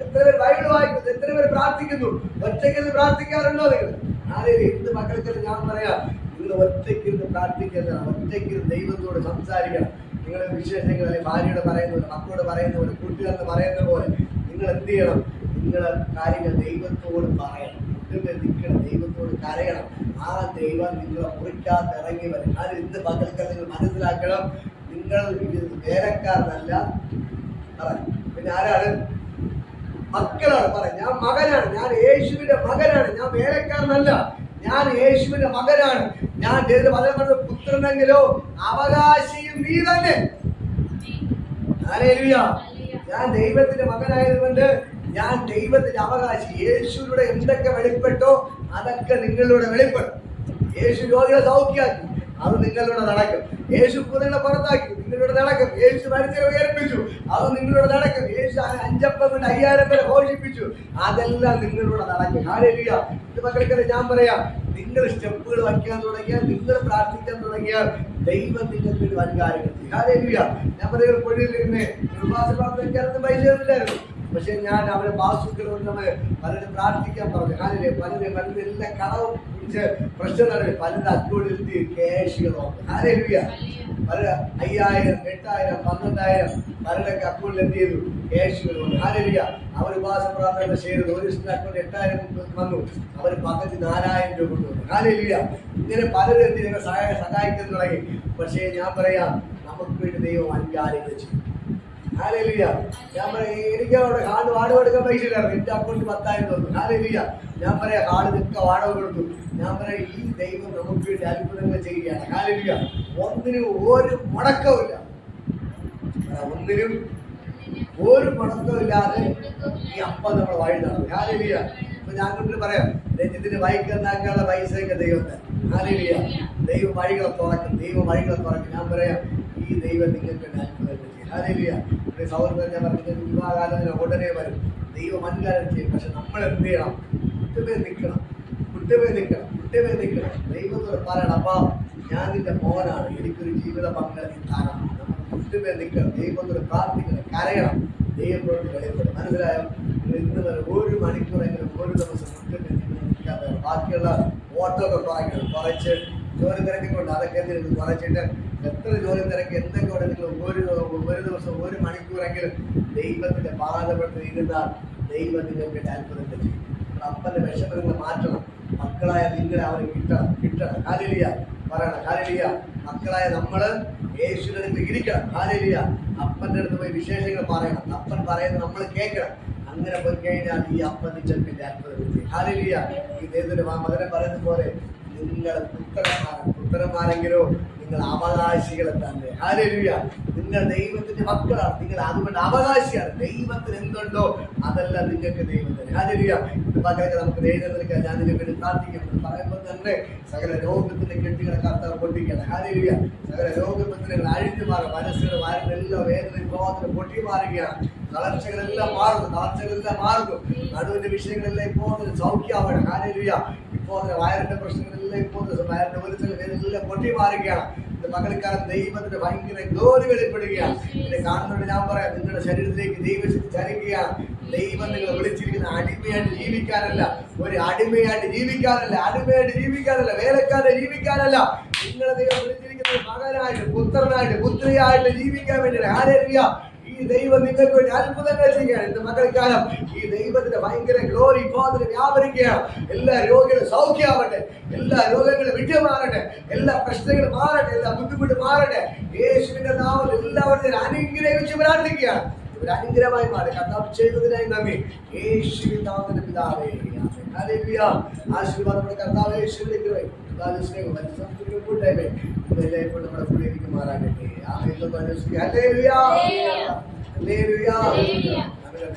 [SPEAKER 1] എത്ര പേർ ബൈബിൾ വായിക്കുന്നു? എത്ര പേർ പ്രാർത്ഥിക്കുന്നു? ഒറ്റയ്ക്കിരുന്ന് പ്രാർത്ഥിക്കാറുണ്ടോ നിങ്ങൾ? ആരെയും എന്ത് മക്കൾക്ക് ഞാൻ പറയാം, നിങ്ങൾ ഒറ്റയ്ക്കിരുന്ന് പ്രാർത്ഥിക്കുന്ന, ഒറ്റയ്ക്കിരുന്ന് ദൈവത്തോട് സംസാരിക്കണം. നിങ്ങളുടെ വിശേഷങ്ങൾ അല്ലെങ്കിൽ ഭാര്യയോട് പറയുന്ന പോലെ, മക്കളോട് പറയുന്ന പോലെ, കൂട്ടുകാരെന്ന് പറയുന്ന പോലെ നിങ്ങൾ എന്ത് ചെയ്യണം? നിങ്ങളുടെ കാര്യങ്ങൾ ദൈവത്തോട് പറയണം. നിൽക്കണം, ദൈവത്തോട് കരയണം. ആ ദൈവം നിങ്ങളെ മുറിക്കാതെ ഇറങ്ങി വരും. അത് ഇന്ന് പകൽക്കൽ നിങ്ങൾ മനസ്സിലാക്കണം. നിങ്ങൾ വേലക്കാരനല്ല. പിന്നെ ആരാണ്? മക്കളാണ്. പറയാം, ഞാൻ മകനാണ്, ഞാൻ യേശുവിന്റെ മകനാണ്, ഞാൻ വേലക്കാരനല്ല, ഞാൻ യേശുവിന്റെ മകനാണ്. ഞാൻ പറഞ്ഞ പുത്രനെങ്കിലോ അവകാശിയും നീ തന്നെ. ഹല്ലേലൂയ. ഞാൻ ദൈവത്തിന്റെ മകനായതുകൊണ്ട് ഞാൻ ദൈവത്തിന്റെ അവകാശി. യേശുവിലൂടെ എന്തൊക്കെ വെളിപ്പെട്ടോ അതൊക്കെ നിങ്ങളിലൂടെ വെളിപ്പെടും. യേശു രോഗികളെ സൗഖ്യമാക്കി, അത് നിങ്ങളിലൂടെ നടക്കും. യേശു കുതിരകളെ പുറത്താക്കി, നിങ്ങളിലൂടെ നടക്കും. യേശു മരിച്ചവരെ ഉയർപ്പിച്ചു, അത് നിങ്ങളിലൂടെ നടക്കും. യേശു 5 അപ്പം കൊണ്ട് 5000 പേരെ പോഷിപ്പിച്ചു, അതെല്ലാം നിങ്ങളിലൂടെ നടക്കും. ഹല്ലേലൂയ. ഇത് മക്കൾക്കല്ലേ ഞാൻ പറയാം, നിങ്ങൾ സ്റ്റെപ്പുകൾ വയ്ക്കാൻ തുടങ്ങിയാൽ, നിങ്ങൾ പ്രാർത്ഥിക്കാൻ തുടങ്ങിയാൽ ദൈവം നിങ്ങൾക്ക് ഒരു കാര്യങ്ങൾ ചെയ്യും. ഹല്ലേലൂയ. ഞാൻ പറയുന്നത് പൊഴിയിലിരുന്ന് ഉപവാസ പ്രാർത്ഥനയ്ക്കാരൊന്നും പൈസ ഇല്ലായിരുന്നു. പക്ഷെ ഞാൻ അവരെ പാസുക്കൾ നമ്മൾ പലരും പ്രാർത്ഥിക്കാൻ പറഞ്ഞു. കാര്യം പലരും എല്ലാ കടവും പിടിച്ച് പ്രശ്നം നടത്തി പലരുടെ അക്കൗണ്ടിൽ ക്യാഷുകളോ. ഹല്ലേലൂയ. പല 5000, 8000, 12000 പലരുടെയൊക്കെ അക്കൗണ്ടിൽ എന്ത് ചെയ്തു? ക്യാഷുകൾ വന്നു. ഹല്ലേലൂയ. അവർ ഉപവാസ പ്രാർത്ഥന ചെയ്തത് ഒരു അക്കൗണ്ട് 8000 വന്നു, അവർ പകുതി 4000 രൂപ കൊണ്ടുവന്നു. ഹല്ലേലൂയ. ഇങ്ങനെ പലരും എന്ത് ചെയ്യുക? സഹായിക്കാൻ തുടങ്ങി. പക്ഷേ ഞാൻ പറയാം, നമുക്ക് വേണ്ടി ദൈവം അൻകാര്യങ്ങൾ ചെയ്യും. ഹല്ലേലൂയ. ഞാൻ പറയാം, എനിക്ക് അവിടെ ഹാർഡ് വാടക കൊടുക്കാൻ പൈസ ഇല്ലായിരുന്നു. എന്റെ അക്കൗണ്ട് 10,000 തന്നു. ഹല്ലേലൂയ. ഞാൻ പറയാം, ഹാർഡിനൊക്കെ വാടക കൊടുത്തു. ഞാൻ പറയാം, ഈ ദൈവം നമുക്ക് വേണ്ടി അത്ഭുതങ്ങൾ ചെയ്യുകയാണ്. ഹല്ലേലൂയ. ഒന്നിനും ഒരു മുടക്കമില്ല. ഒന്നിനും ഒരു മുടക്കമില്ലാതെ ഈ അപ്പം നമ്മൾ വഴി നടന്നു. ഹല്ലേലൂയ. അപ്പൊ ഞാൻ കൊണ്ട് പറയാം, ഇതിന് ബൈക്ക് ഉണ്ടാക്കാനുള്ള പൈസയൊക്കെ ദൈവം തന്നെ. ഹല്ലേലൂയ. ദൈവം വഴികളെ തുറക്കും, ദൈവം വഴികളെ തുറക്കും. ഞാൻ പറയാം, ഈ ദൈവം നിങ്ങൾക്ക് അത്ഭുതങ്ങൾ ചെയ്യും. ഹല്ലേലൂയ. സൗഹൃദം ഞാൻ പറഞ്ഞു, വിവാഹകാലത്തിന് ഉടനെ വരും, ദൈവം അൻകാരം ചെയ്യും. പക്ഷെ നമ്മൾ എന്ത് ചെയ്യണം? കുട്ടുമേ നിൽക്കണം. ദൈവത്തോട് പറയണം, അപ്പാ ഞാൻ നിന്റെ മോനാണ്, എനിക്കൊരു ജീവിത പങ്കാളി തരണം. നമ്മൾ കുട്ടുമേ നിൽക്കണം, ദൈവത്തോട് പ്രാർത്ഥിക്കണം, കരയണം, ദൈവത്തോട് വെളിപ്പെടും. മനസ്സിലായോ? ഇന്ന് വരെ ഒരു മണിക്കൂറെങ്കിലും ഒരു ദിവസം കുട്ടുമേ നിൽക്കാതെ ബാക്കിയുള്ള ഓട്ടോ ഒക്കെ കുറച്ച് ജോലി തിരക്കൊക്കെ അതൊക്കെ എന്തെങ്കിലും കുറച്ചിട്ട് എത്ര ജോലി തിരക്ക് എന്തൊക്കെ ഉണ്ട് നിങ്ങൾ ഒരു ദിവസം ഒരു മണിക്കൂറെങ്കിലും ദൈവത്തിന്റെ പാദപ്പെട്ട് ഇരുന്നാൽ ദൈവം നിങ്ങൾക്ക് അത്ഭുതം ചെയ്യും. അപ്പന്റെ വിഷമങ്ങൾ മാറ്റണം. മക്കളായ നിങ്ങളെ അവർ കിട്ടണം. ഹല്ലേലൂയ. പറയണം. ഹല്ലേലൂയ. മക്കളായ നമ്മള് യേശുവിന്റെ അടുത്ത് ഇരിക്കണം. ഹല്ലേലൂയ. അപ്പന്റെ അടുത്ത് പോയി വിശേഷങ്ങൾ പറയണം. അപ്പൻ പറയുന്നത് നമ്മൾ കേൾക്കണം. അങ്ങനെ പോയി കഴിഞ്ഞാൽ ഈ അപ്പൻ ചെറുപ്പിന്റെ അത്ഭുതം. ഹല്ലേലൂയ. ഈ ദൈവത്തിന്റെ മകനെ പറയുന്നത് പോലെ നിങ്ങൾ പുത്രന്മാരെങ്കിലോ നിങ്ങൾ അവകാശികളെ തന്നെ. ഹല്ലേലൂയ. നിങ്ങൾ ദൈവത്തിന്റെ മക്കളാണ്. നിങ്ങൾ അതുകൊണ്ട് അവകാശിയാണ്. ദൈവത്തിന് എന്തുണ്ടോ അതെല്ലാം നിങ്ങൾക്ക് ദൈവത്തിന്. ഹല്ലേലൂയ. ഇത് മക്കളൊക്കെ നമുക്ക് ദൈവത്തിലേക്ക് ഞാൻ ഇതിനെ വേണ്ടി പ്രാർത്ഥിക്കണം പറയുമ്പോൾ തന്നെ സകല രോഗത്തിന്റെ കെട്ടുകളെ കർത്താവ് പൊട്ടിക്കണം. ഹല്ലേലൂയ. സകല രോഗത്തിന് അഴിഞ്ഞു മാറും. മനസ്സിന് വാരുന്നെല്ലാം വേദന ബോധന പൊട്ടി മാറുകയാണ്. തളർച്ചകളെല്ലാം മാറുന്നു. നടുവിന്റെ വിഷയങ്ങളെല്ലാം ഇപ്പോൾ സൗഖ്യമാവണം. ഹല്ലേലൂയ. ഇപ്പോൾ വയറിന്റെ പ്രശ്നങ്ങളെല്ലാം ഇപ്പോൾ വയറിന്റെ വലിച്ചെല്ലാം പൊട്ടി മാറുകയാണ്. മകൾക്കാരൻ ദൈവത്തിന്റെ ഭയങ്കര ഗ്ലോറി വെളിപ്പെടുകയാണ്. എന്നെ കാണുന്നതുകൊണ്ട് ഞാൻ പറയാം, നിങ്ങളുടെ ശരീരത്തിലേക്ക് ദൈവശക്തി ചലിക്കുകയാണ്. ദൈവം നിങ്ങൾ വിളിച്ചിരിക്കുന്ന അടിമയായിട്ട് ജീവിക്കാനല്ല, ഒരു അടിമയായിട്ട് ജീവിക്കാനല്ല, വേലക്കാരെ ജീവിക്കാനല്ല. നിങ്ങളെ ദൈവം വിളിച്ചിരിക്കുന്നത് മകനായിട്ട്, പുത്രനായിട്ട്, പുത്രിയായിട്ട് ജീവിക്കാൻ വേണ്ടിയാണ്. ഹല്ലേലൂയ. ഈ ദൈവം നിങ്ങൾക്ക് വേണ്ടി അത്ഭുതങ്ങൾ ചെയ്യുകയാണ്. ഇന്ന് മകൾക്കാലം ഈ ദൈവത്തിന്റെ ഭയങ്കര ഗ്ലോറി ഇപ്പോൾ വ്യാപരിക്കുകയാണ്. എല്ലാ രോഗികളും സൗഖ്യമാവട്ടെ, എല്ലാ രോഗങ്ങളും വിട്ടുമാറട്ടെ, എല്ലാ പ്രശ്നങ്ങളും മാറട്ടെ, എല്ലാ ബുദ്ധിമുട്ട് മാറട്ടെ. യേശുവിന്റെ നാമത്തിൽ എല്ലാവരും അനുഗ്രഹിച്ച് പ്രാർത്ഥിക്കുകയാണ്. ഒരു അനുഗ്രഹമായി മാറി കർത്താവ് ചെയ്തതിനായി നന്ദി. യേശുവിൻ നാമത്തിൽ പിതാവേ. ഹല്ലേലൂയ. ആശീർവാദം കർത്താവ് യേശുവിലേക്ക് വരും. കൂട്ടായ്മ നമ്മുടെ കൂടെ ഇരിക്കുമാറാകട്ടെ. ഹല്ലേലൂയ.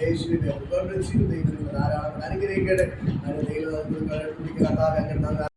[SPEAKER 1] യേശുവിന്റെ ധാരാളം അനുഗ്രഹിക്കട്ടെ. ദൈവം കർത്താവ്